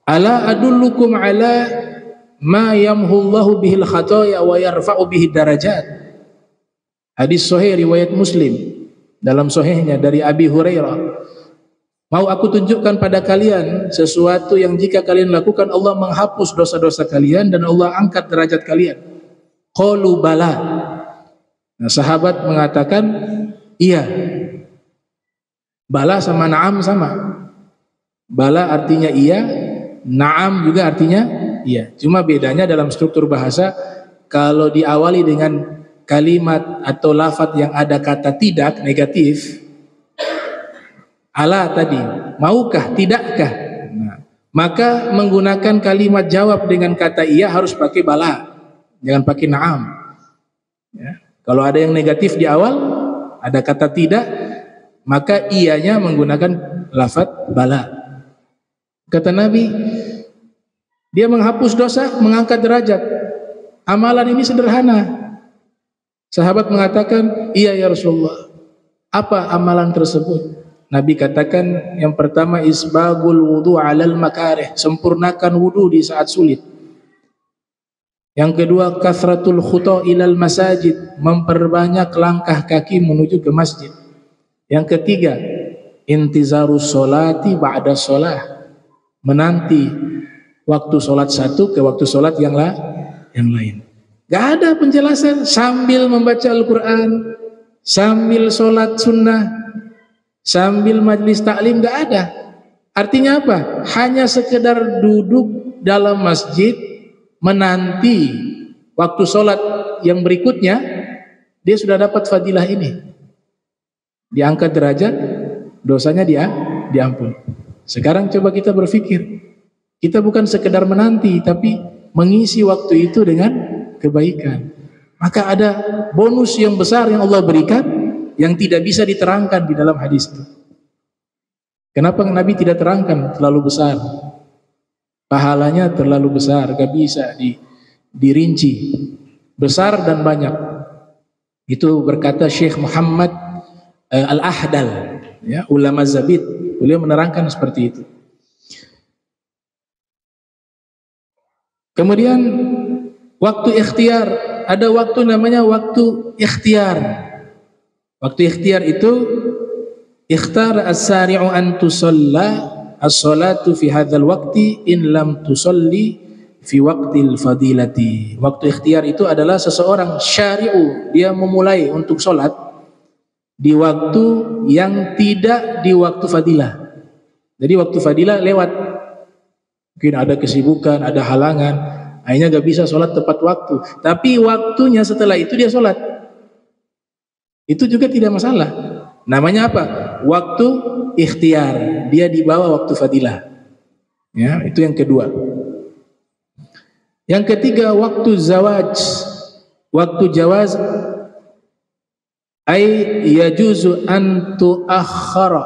Ala adullukum ala ma yamhullahu bihil khataya wa yarfa'u bihid darajat. Hadis sahih riwayat Muslim, dalam sahihnya dari Abi Hurairah. Mau aku tunjukkan pada kalian sesuatu yang jika kalian lakukan Allah menghapus dosa-dosa kalian dan Allah angkat derajat kalian. Qalu bala. Nah, sahabat mengatakan iya. Bala sama na'am sama. Bala artinya iya, na'am juga artinya iya. Cuma bedanya dalam struktur bahasa, kalau diawali dengan kalimat atau lafaz yang ada kata tidak negatif, ala tadi, maukah, tidakkah? Nah, maka menggunakan kalimat jawab dengan kata iya harus pakai bala, jangan pakai na'am. Ya. Kalau ada yang negatif di awal, ada kata tidak, maka iyanya menggunakan lafaz bala. Kata Nabi, dia menghapus dosa, mengangkat derajat. Amalan ini sederhana. Sahabat mengatakan, iya ya Rasulullah. Apa amalan tersebut? Nabi katakan, yang pertama isbagul wudu alal makarih, sempurnakan wudu di saat sulit. Yang kedua, kathratul khuta ilal masajid, memperbanyak langkah kaki menuju ke masjid. Yang ketiga, intizarus sholati ba'da sholah, menanti waktu sholat satu ke waktu sholat yang lain. Gak ada penjelasan sambil membaca Al-Quran, sambil sholat sunnah, sambil majlis taklim, gak ada. Artinya apa? Hanya sekedar duduk dalam masjid menanti waktu sholat yang berikutnya, dia sudah dapat fadilah ini. Diangkat derajat, dosanya diampun. Sekarang coba kita berpikir, kita bukan sekedar menanti, tapi mengisi waktu itu dengan kebaikan. Maka ada bonus yang besar yang Allah berikan, yang tidak bisa diterangkan di dalam hadis itu. Kenapa Nabi tidak terangkan? Terlalu besar, pahalanya terlalu besar, gak bisa dirinci, besar dan banyak. Itu berkata Syekh Muhammad Al-Ahdal, ya, ulama Zabid, beliau menerangkan seperti itu. Kemudian waktu ikhtiar, ada waktu namanya waktu ikhtiar. Waktu ikhtiar itu ikhtar as-sari'u an tusalla as-salatu fi hadzal waqti in lam tusalli fi waqtil fadilati. Waktu ikhtiar itu adalah seseorang syari'u, dia memulai untuk sholat di waktu yang tidak di waktu fadilah. Jadi waktu fadilah lewat, mungkin ada kesibukan, ada halangan, akhirnya gak bisa sholat tepat waktu. Tapi waktunya setelah itu dia sholat, itu juga tidak masalah. Namanya apa? Waktu ikhtiar, dia dibawa waktu fadilah. Ya, itu yang kedua. Yang ketiga, waktu zawaj, waktu jawaz, ay yajuzu an tuakhkhara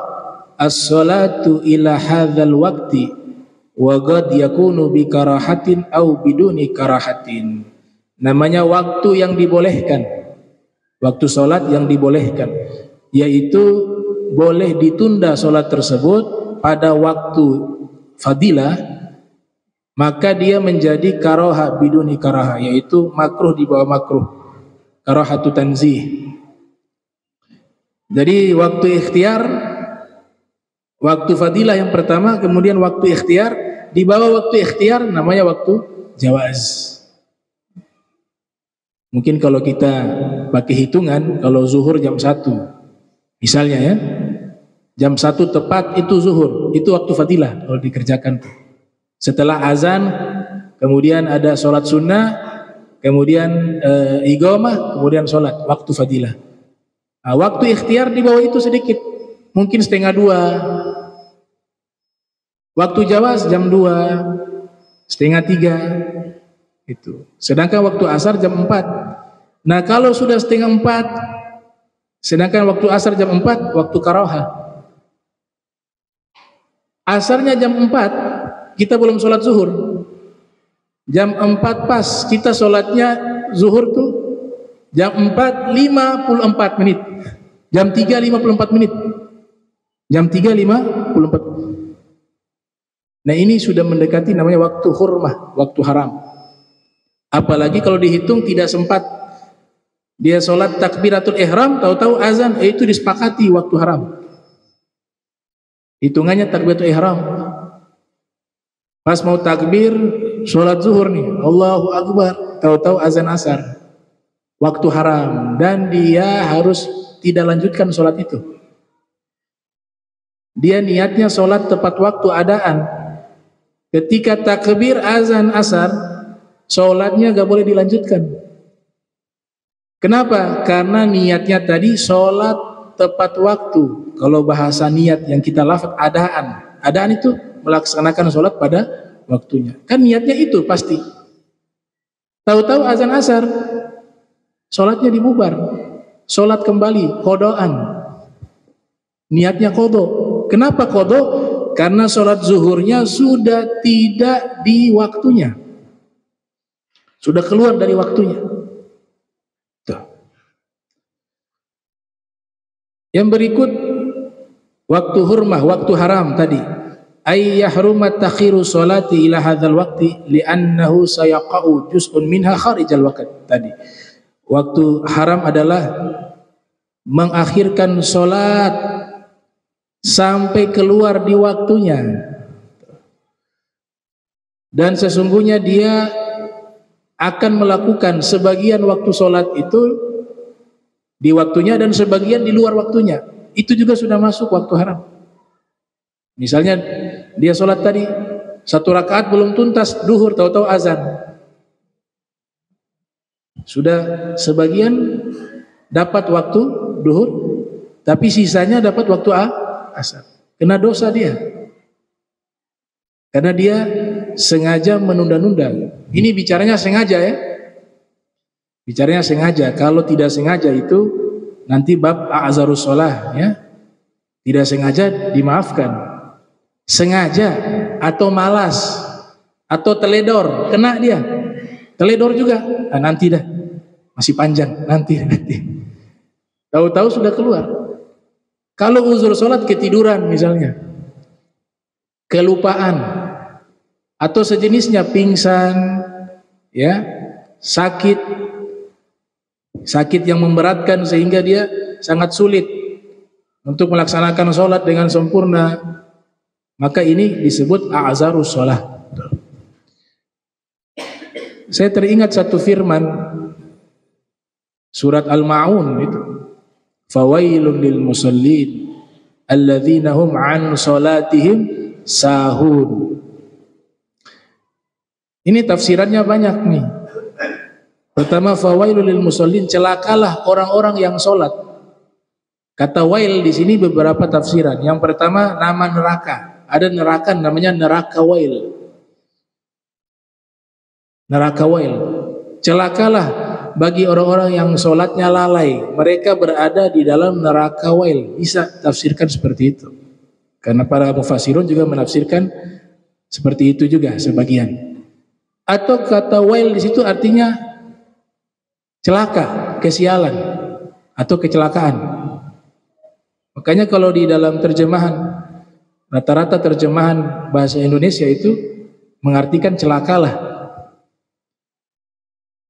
as-salatu ila hadzal waqti wa qad yakunu bi karahatin aw biduni karahatin. Namanya waktu yang dibolehkan, waktu salat yang dibolehkan, yaitu boleh ditunda salat tersebut pada waktu fadilah, maka dia menjadi karaha biduni karaha, yaitu makruh di bawah makruh. karahatu tanzih. Jadi waktu ikhtiar, waktu fadilah yang pertama, kemudian waktu ikhtiar, di bawah waktu ikhtiar namanya waktu jawaz. Mungkin kalau kita pakai hitungan, kalau zuhur jam 1 misalnya ya, jam 1 tepat itu zuhur, itu waktu fadilah kalau dikerjakan. Setelah azan, kemudian ada sholat sunnah, kemudian iqamah, kemudian sholat, waktu fadilah. Nah, waktu ikhtiar di bawah itu sedikit, mungkin 1:30. Waktu jawaz jam 2, 2:30 itu. Sedangkan waktu asar jam 4. Nah, kalau sudah 3:30, sedangkan waktu asar jam 4, waktu karaha. Asarnya jam 4, kita belum sholat zuhur. Jam 4 pas, kita sholatnya zuhur tuh jam 4:54 menit. Jam 3:54 menit. Jam 3:54. Nah, ini sudah mendekati namanya waktu hurmah, waktu haram. Apalagi kalau dihitung tidak sempat dia sholat takbiratul ihram, tahu-tahu azan, itu disepakati waktu haram. Hitungannya takbiratul ihram. Pas mau takbir sholat zuhur nih, Allahu Akbar, tahu-tahu azan asar, waktu haram, dan dia harus tidak lanjutkan sholat itu. Dia niatnya sholat tepat waktu adaan. Ketika takbir azan asar, sholatnya gak boleh dilanjutkan. Kenapa? Karena niatnya tadi sholat tepat waktu. Kalau bahasa niat yang kita lafaz adaan, adaan itu melaksanakan sholat pada waktunya. Kan niatnya itu pasti. Tahu-tahu azan asar, sholatnya dibubar, sholat kembali, qodoan. Niatnya qodo. Kenapa qodo? Karena sholat zuhurnya sudah tidak di waktunya, sudah keluar dari waktunya. Tuh. Yang berikut waktu hurmah, waktu haram tadi. Ay yahrumat takhiru sholati ila hadzal waqti li'annahu sayaqa'u juz'un minha kharijal waqt tadi. Waktu haram adalah mengakhirkan sholat sampai keluar di waktunya, dan sesungguhnya dia akan melakukan sebagian waktu sholat itu di waktunya dan sebagian di luar waktunya. Itu juga sudah masuk waktu haram. Misalnya dia sholat tadi 1 rakaat belum tuntas duhur, tahu-tahu azan, sudah sebagian dapat waktu duhur, tapi sisanya dapat waktu asar. Kena dosa dia, karena dia sengaja menunda-nunda. Ini bicaranya sengaja ya, bicaranya sengaja. Kalau tidak sengaja itu nanti bab a'zarus shalah ya, tidak sengaja dimaafkan. Sengaja atau malas atau teledor, kena dia teledor juga. Nah, nanti dah, masih panjang, nanti tahu-tahu sudah keluar. Kalau uzur sholat ketiduran misalnya, kelupaan atau sejenisnya, pingsan ya, sakit yang memberatkan sehingga dia sangat sulit untuk melaksanakan sholat dengan sempurna, maka ini disebut a'zarus shalah. Saya teringat satu firman surat Al-Ma'un itu, fawailun lil musallin alladzina hum an salatihim sahun. Ini tafsirannya banyak nih. Pertama, fawailul lil musallin, celakalah orang-orang yang sholat. Kata wail di sini beberapa tafsiran. Yang pertama, nama neraka. Ada neraka namanya neraka wail. Neraka wail. Celakalah bagi orang-orang yang sholatnya lalai, mereka berada di dalam neraka wail. Bisa tafsirkan seperti itu, karena para mufassirun juga menafsirkan seperti itu juga sebagian. Atau kata wail di situ artinya celaka, kesialan atau kecelakaan. Makanya kalau di dalam terjemahan, rata-rata terjemahan bahasa Indonesia itu mengartikan celakalah.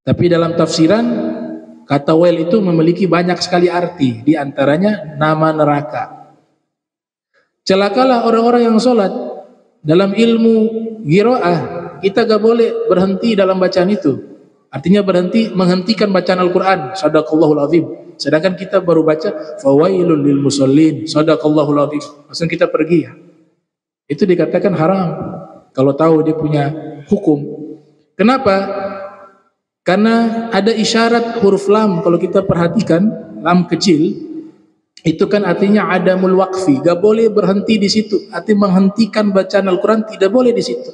Tapi dalam tafsiran Kata wail itu memiliki banyak sekali arti, di antaranya nama neraka. Celakalah orang-orang yang sholat. Dalam ilmu qiraah kita gak boleh berhenti dalam bacaan itu. Artinya berhenti, menghentikan bacaan Al-Quran. Sadaqallahul azim. Sedangkan kita baru baca fawailul lil musallin. Sadaqallahul azim. Langsung kita pergi ya. Itu dikatakan haram kalau tahu dia punya hukum. Kenapa? Karena ada isyarat huruf lam, kalau kita perhatikan lam kecil itu kan artinya adamul waqfi, gak boleh berhenti di situ. Artinya menghentikan bacaan Al-Quran tidak boleh di situ.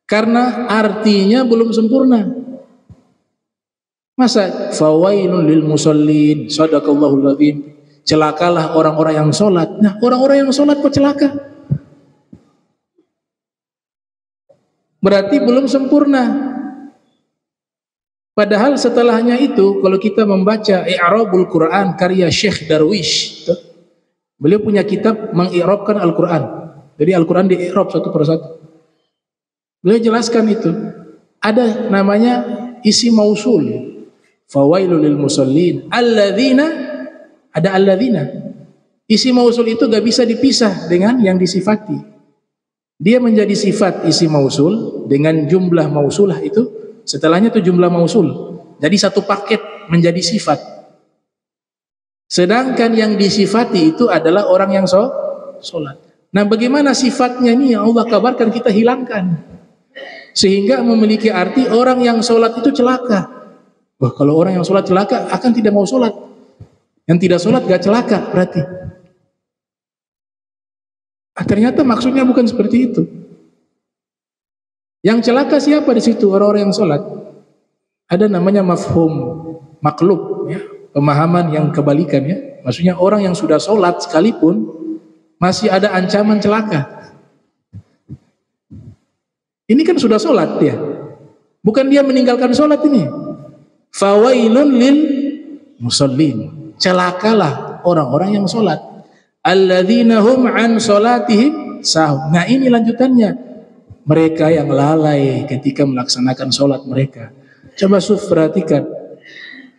Karena artinya belum sempurna. Masa fawailun lil musallin, sadaqallahul azim. Celakalah orang-orang yang sholat. Nah, orang-orang yang sholat kok celaka? Berarti belum sempurna. Padahal setelahnya itu kalau kita membaca I'rabul Quran karya Syekh Darwish, beliau punya kitab mengi'rabkan Al-Quran. Jadi Al-Quran di-i'rab satu persatu. Beliau jelaskan itu. Ada namanya isi mausul. Fawailul lil musallin alladzina, ada alladzina. Isi mausul itu gak bisa dipisah dengan yang disifati. Dia menjadi sifat isi mausul dengan jumlah mausulah itu, setelahnya itu jumlah mausul. Jadi satu paket menjadi sifat. Sedangkan yang disifati itu adalah orang yang sholat. Nah, bagaimana sifatnya ini yang Allah kabarkan kita hilangkan? Sehingga memiliki arti orang yang sholat itu celaka. Wah, kalau orang yang sholat celaka akan tidak mau sholat. Yang tidak sholat gak celaka berarti. Ternyata maksudnya bukan seperti itu. Yang celaka siapa di situ? Orang-orang yang sholat. Ada namanya mafhum maklub, ya, pemahaman yang kebalikan, ya. Maksudnya orang yang sudah sholat sekalipun masih ada ancaman celaka. Ini kan sudah sholat dia, bukan dia meninggalkan sholat ini. Fawailun lil musallin, celakalah orang-orang yang sholat. Alladzina hum an sholatihim sahun. Nah, ini lanjutannya. Mereka yang lalai ketika melaksanakan sholat mereka. Coba perhatikan.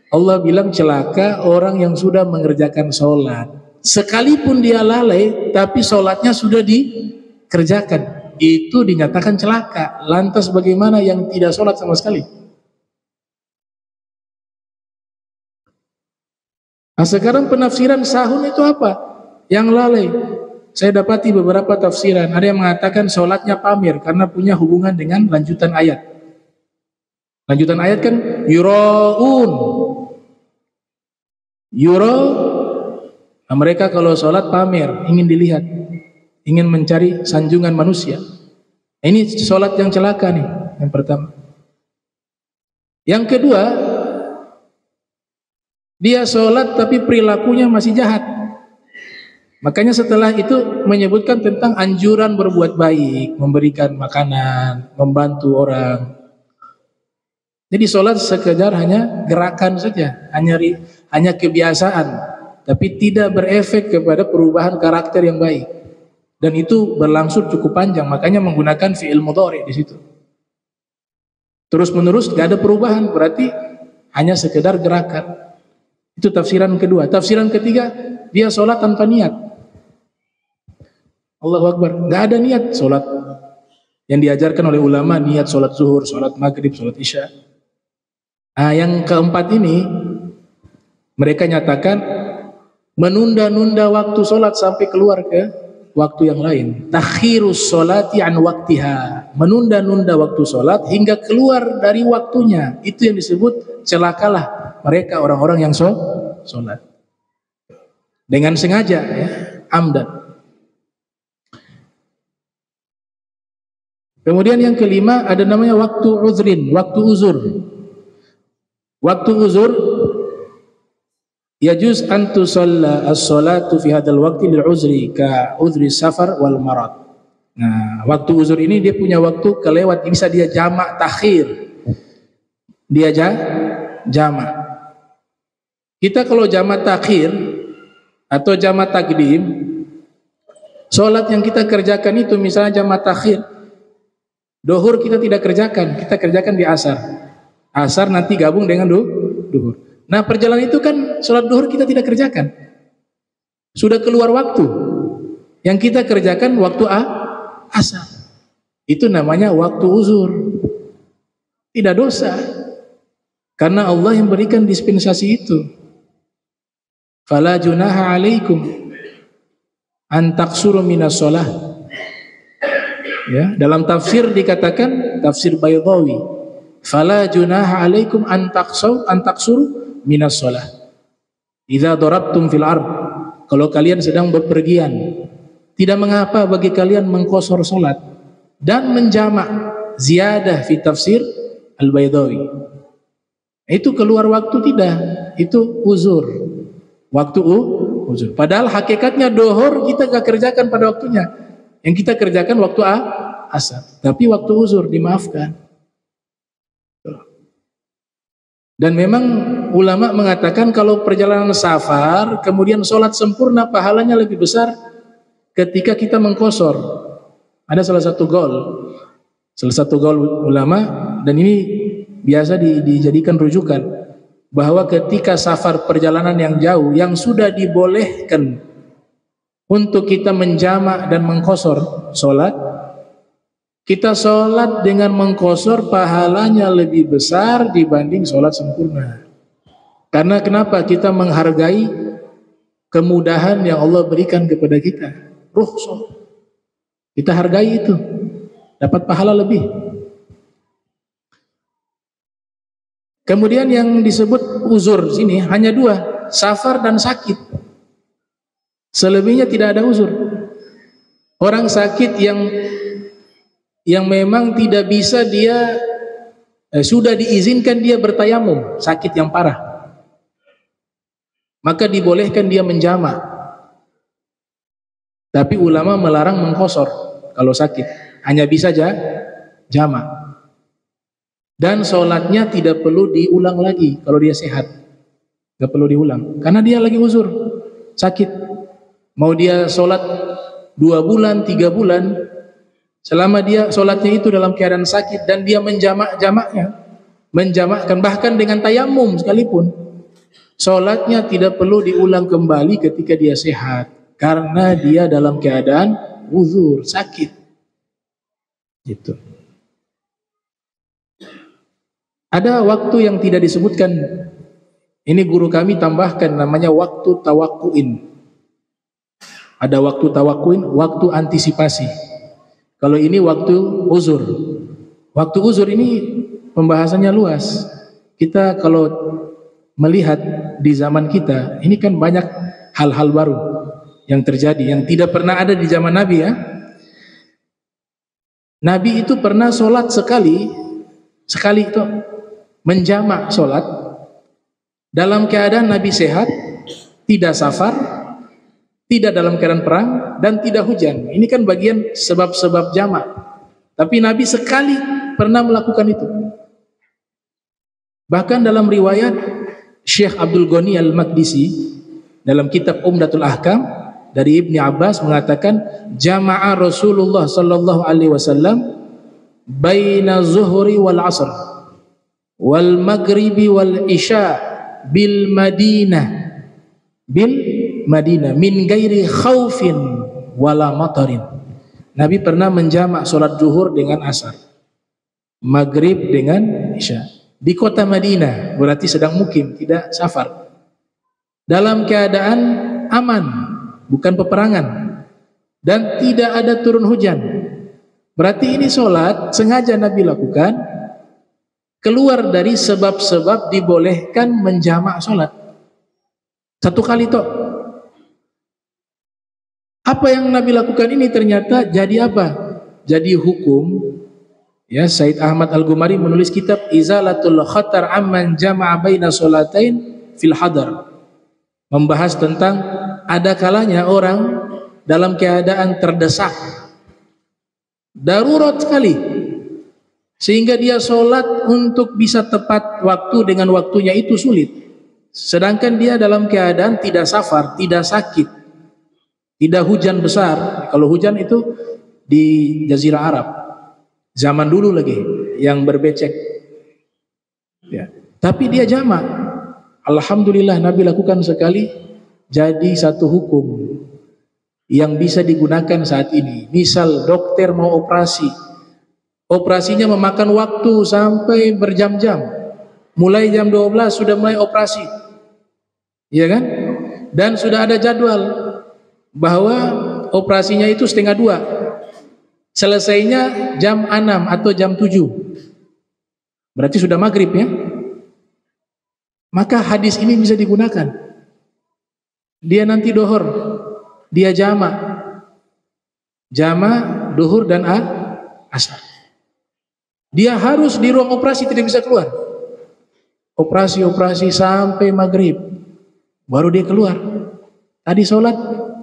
Allah bilang celaka orang yang sudah mengerjakan sholat. Sekalipun dia lalai, tapi sholatnya sudah dikerjakan. Itu dinyatakan celaka. Lantas bagaimana yang tidak sholat sama sekali? Nah, sekarang penafsiran sahun itu apa? Yang lalai. Saya dapati beberapa tafsiran. Ada yang mengatakan sholatnya pamir karena punya hubungan dengan lanjutan ayat. Lanjutan ayat kan yura'un. Nah, mereka kalau sholat pamer, ingin dilihat, ingin mencari sanjungan manusia. Ini sholat yang celaka nih, yang pertama. Yang kedua, dia sholat tapi perilakunya masih jahat. Makanya setelah itu menyebutkan tentang anjuran berbuat baik, memberikan makanan, membantu orang. Jadi sholat sekedar hanya gerakan saja, hanya kebiasaan, tapi tidak berefek kepada perubahan karakter yang baik. Dan itu berlangsung cukup panjang, makanya menggunakan fi'il mudhari di situ. Terus menerus gak ada perubahan, berarti hanya sekedar gerakan. Itu tafsiran kedua. Tafsiran ketiga, dia sholat tanpa niat. Allahu Akbar, gak ada niat sholat. Yang diajarkan oleh ulama, niat sholat zuhur, sholat maghrib, sholat isya. Nah, yang keempat ini, mereka nyatakan menunda-nunda waktu sholat sampai keluar ke waktu yang lain. Takhirus sholati an waktiha, menunda-nunda waktu sholat hingga keluar dari waktunya. Itu yang disebut celakalah mereka orang-orang yang sholat. Dengan sengaja, ya, amdan. Kemudian yang kelima ada namanya waktu uzrin, waktu uzur. Waktu uzur yajuz an tusalla as-salatu fi hadzal waqti lil uzri ka uzri safar wal marad. Nah, waktu uzur ini dia punya waktu kelewat, bisa dia jamak takhir. Dia jamak. Kita kalau jamak takhir atau jamak takdim, salat yang kita kerjakan itu misalnya jamak takhir, Dohur kita tidak kerjakan, kita kerjakan di asar. Asar nanti gabung dengan duhur. Nah, perjalanan itu kan sholat duhur kita tidak kerjakan. Sudah keluar waktu. Yang kita kerjakan waktu asar. Itu namanya waktu uzur. Tidak dosa. Karena Allah yang berikan dispensasi itu. Fala junaha alaikum an taqsuru minas shalah. Ya, dalam tafsir dikatakan, tafsir Baydhawi, fala junaha alaikum an taqsuru minas shalah. Idza darabtum fil ard, kalau kalian sedang bepergian, tidak mengapa bagi kalian mengqasar salat dan menjamak. Ziyadah fi tafsir Al-Baydhawi. Itu keluar waktu tidak, itu uzur. Waktu uzur. Padahal hakikatnya dohor kita gak kerjakan pada waktunya. Yang kita kerjakan waktu asar. Tapi waktu uzur dimaafkan. Dan memang ulama mengatakan kalau perjalanan safar kemudian sholat sempurna pahalanya lebih besar ketika kita mengqasar. Ada salah satu gaul ulama, dan ini biasa dijadikan rujukan, bahwa ketika safar perjalanan yang jauh yang sudah dibolehkan untuk kita menjamak dan mengqasar sholat, kita sholat dengan mengqasar pahalanya lebih besar dibanding sholat sempurna. Karena kenapa? Kita menghargai kemudahan yang Allah berikan kepada kita. Rukhsah. Kita hargai itu, dapat pahala lebih. Kemudian yang disebut uzur sini hanya dua, safar dan sakit. Selebihnya tidak ada uzur. Orang sakit yang memang tidak bisa dia sudah diizinkan dia bertayamum, sakit yang parah, maka dibolehkan dia menjamak. Tapi ulama melarang mengqasar kalau sakit, hanya bisa jamak. Dan sholatnya tidak perlu diulang lagi kalau dia sehat, nggak perlu diulang, karena dia lagi uzur, sakit. Mau dia sholat 2 bulan, 3 bulan, selama dia sholatnya itu dalam keadaan sakit dan dia menjamakkan bahkan dengan tayamum sekalipun, sholatnya tidak perlu diulang kembali ketika dia sehat, karena dia dalam keadaan uzur, sakit. Gitu. Ada waktu yang tidak disebutkan. Ini guru kami tambahkan, namanya waktu tawakkuin. Ada waktu tawakkuin, waktu antisipasi. Kalau ini waktu uzur. Waktu uzur ini pembahasannya luas. Kita kalau melihat di zaman kita, ini kan banyak hal-hal baru yang terjadi, yang tidak pernah ada di zaman Nabi ya. Nabi itu pernah sholat sekali itu menjamak sholat dalam keadaan Nabi sehat, tidak safar, tidak dalam keadaan perang, dan tidak hujan. Ini kan bagian sebab-sebab jamak. Tapi Nabi sekali pernah melakukan itu. Bahkan dalam riwayat Syekh Abdul Ghani Al-Maqdisi dalam kitab Umdatul Ahkam dari Ibni Abbas mengatakan, jama'a Rasulullah sallallahu alaihi wasallam baina zuhri wal asr wal maghribi wal isya bil Madinah min gairi khaufin wala matarin. Nabi pernah menjamak sholat zuhur dengan asar, maghrib dengan isya di kota Madinah, berarti sedang mukim, tidak safar, dalam keadaan aman, bukan peperangan, dan tidak ada turun hujan. Berarti ini sholat sengaja Nabi lakukan keluar dari sebab-sebab dibolehkan menjamak sholat. Satu kali toh. Apa yang Nabi lakukan ini ternyata jadi apa? Jadi hukum. Ya, Said Ahmad Al-Gumari menulis kitab Izalatul Khatar Amman Jama'a Baina Sholatain fil Hadar, membahas tentang ada kalanya orang dalam keadaan terdesak, darurat sekali, sehingga dia sholat untuk bisa tepat waktu dengan waktunya itu sulit. Sedangkan dia dalam keadaan tidak safar, tidak sakit, tidak hujan besar. Kalau hujan itu di Jazirah Arab zaman dulu lagi yang berbecek. Tapi dia jamak. Alhamdulillah Nabi lakukan sekali, jadi satu hukum yang bisa digunakan saat ini. Misal dokter mau operasi, operasinya memakan waktu sampai berjam-jam. Mulai jam 12 sudah mulai operasi, iya kan? Dan sudah ada jadwal bahwa operasinya itu 1:30, selesainya jam 6 atau jam 7. Berarti sudah maghrib ya. Maka hadis ini bisa digunakan. Dia nanti dohor, dia jamak duhur dan asar. Dia harus di ruang operasi, tidak bisa keluar. Operasi sampai maghrib, baru dia keluar. Tadi sholat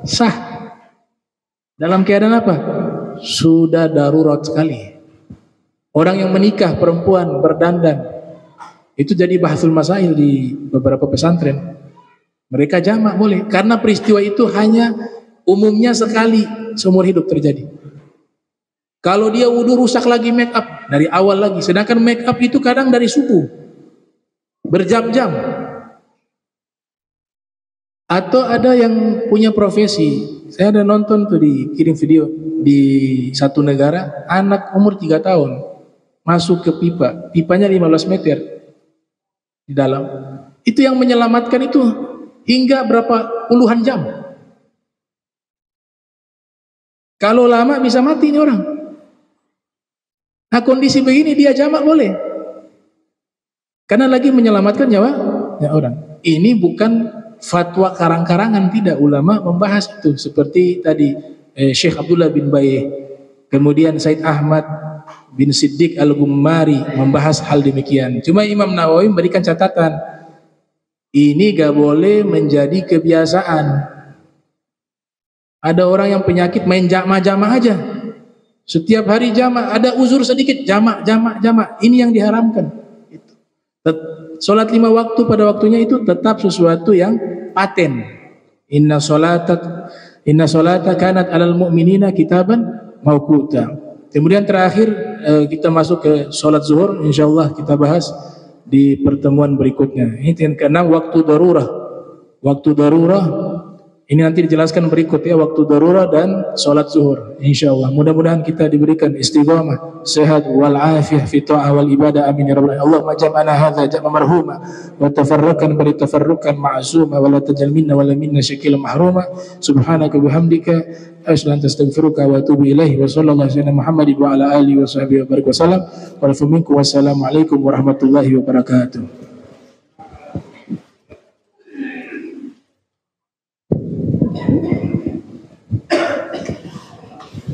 sah. Dalam keadaan apa? Sudah darurat sekali. Orang yang menikah, perempuan berdandan, itu jadi bahasul masail di beberapa pesantren. Mereka jamak boleh, karena peristiwa itu hanya umumnya sekali seumur hidup terjadi. Kalau dia wudu rusak lagi make up dari awal lagi, sedangkan make up itu kadang dari subuh berjam-jam. Atau ada yang punya profesi, saya ada nonton tuh, dikirim video di satu negara, anak umur 3 tahun masuk ke pipanya 15 meter di dalam. Itu yang menyelamatkan itu hingga berapa puluhan jam. Kalau lama bisa mati ini orang. Nah, kondisi begini dia jamak boleh, karena lagi menyelamatkan nyawa orang. Ini bukan fatwa karang-karangan, tidak, ulama membahas itu. Seperti tadi Syekh Abdullah bin Bayyih, kemudian Said Ahmad bin Siddiq Al-Gummari membahas hal demikian. Cuma Imam Nawawi memberikan catatan, ini gak boleh menjadi kebiasaan. Ada orang yang penyakit main jamak-jamak aja, setiap hari jamak, ada uzur sedikit jamak. Ini yang diharamkan. Salat 5 waktu pada waktunya itu tetap sesuatu yang paten. Inna salata kanat alal mu'minina kitaban mauquta. Kemudian terakhir kita masuk ke salat zuhur, insyaallah kita bahas di pertemuan berikutnya. Ini yang keenam, waktu darurah. Waktu darurah ini nanti dijelaskan berikut ya, waktu darurah dan salat zuhur insyaallah. Mudah-mudahan kita diberikan istiqamah, sehat wal afiyah fi ta'ah wal ibadah, amin ya rabbal alamin. Allahumma jam'ana hadza jam'an marhuma wa tafarraqan bari tafarruqan ma'suma wa la tajal minna wa la minna syakil mahruma. Subhanaka bihamdika asyhadu an la ilaha illa anta astaghfiruka wa atubu ilaihi. Wa sallallahu alaihi Muhammad wa ala alihi wa sahbihi wa barik wa sallam. Wa minkum wassalamu alaikum warahmatullahi wabarakatuh.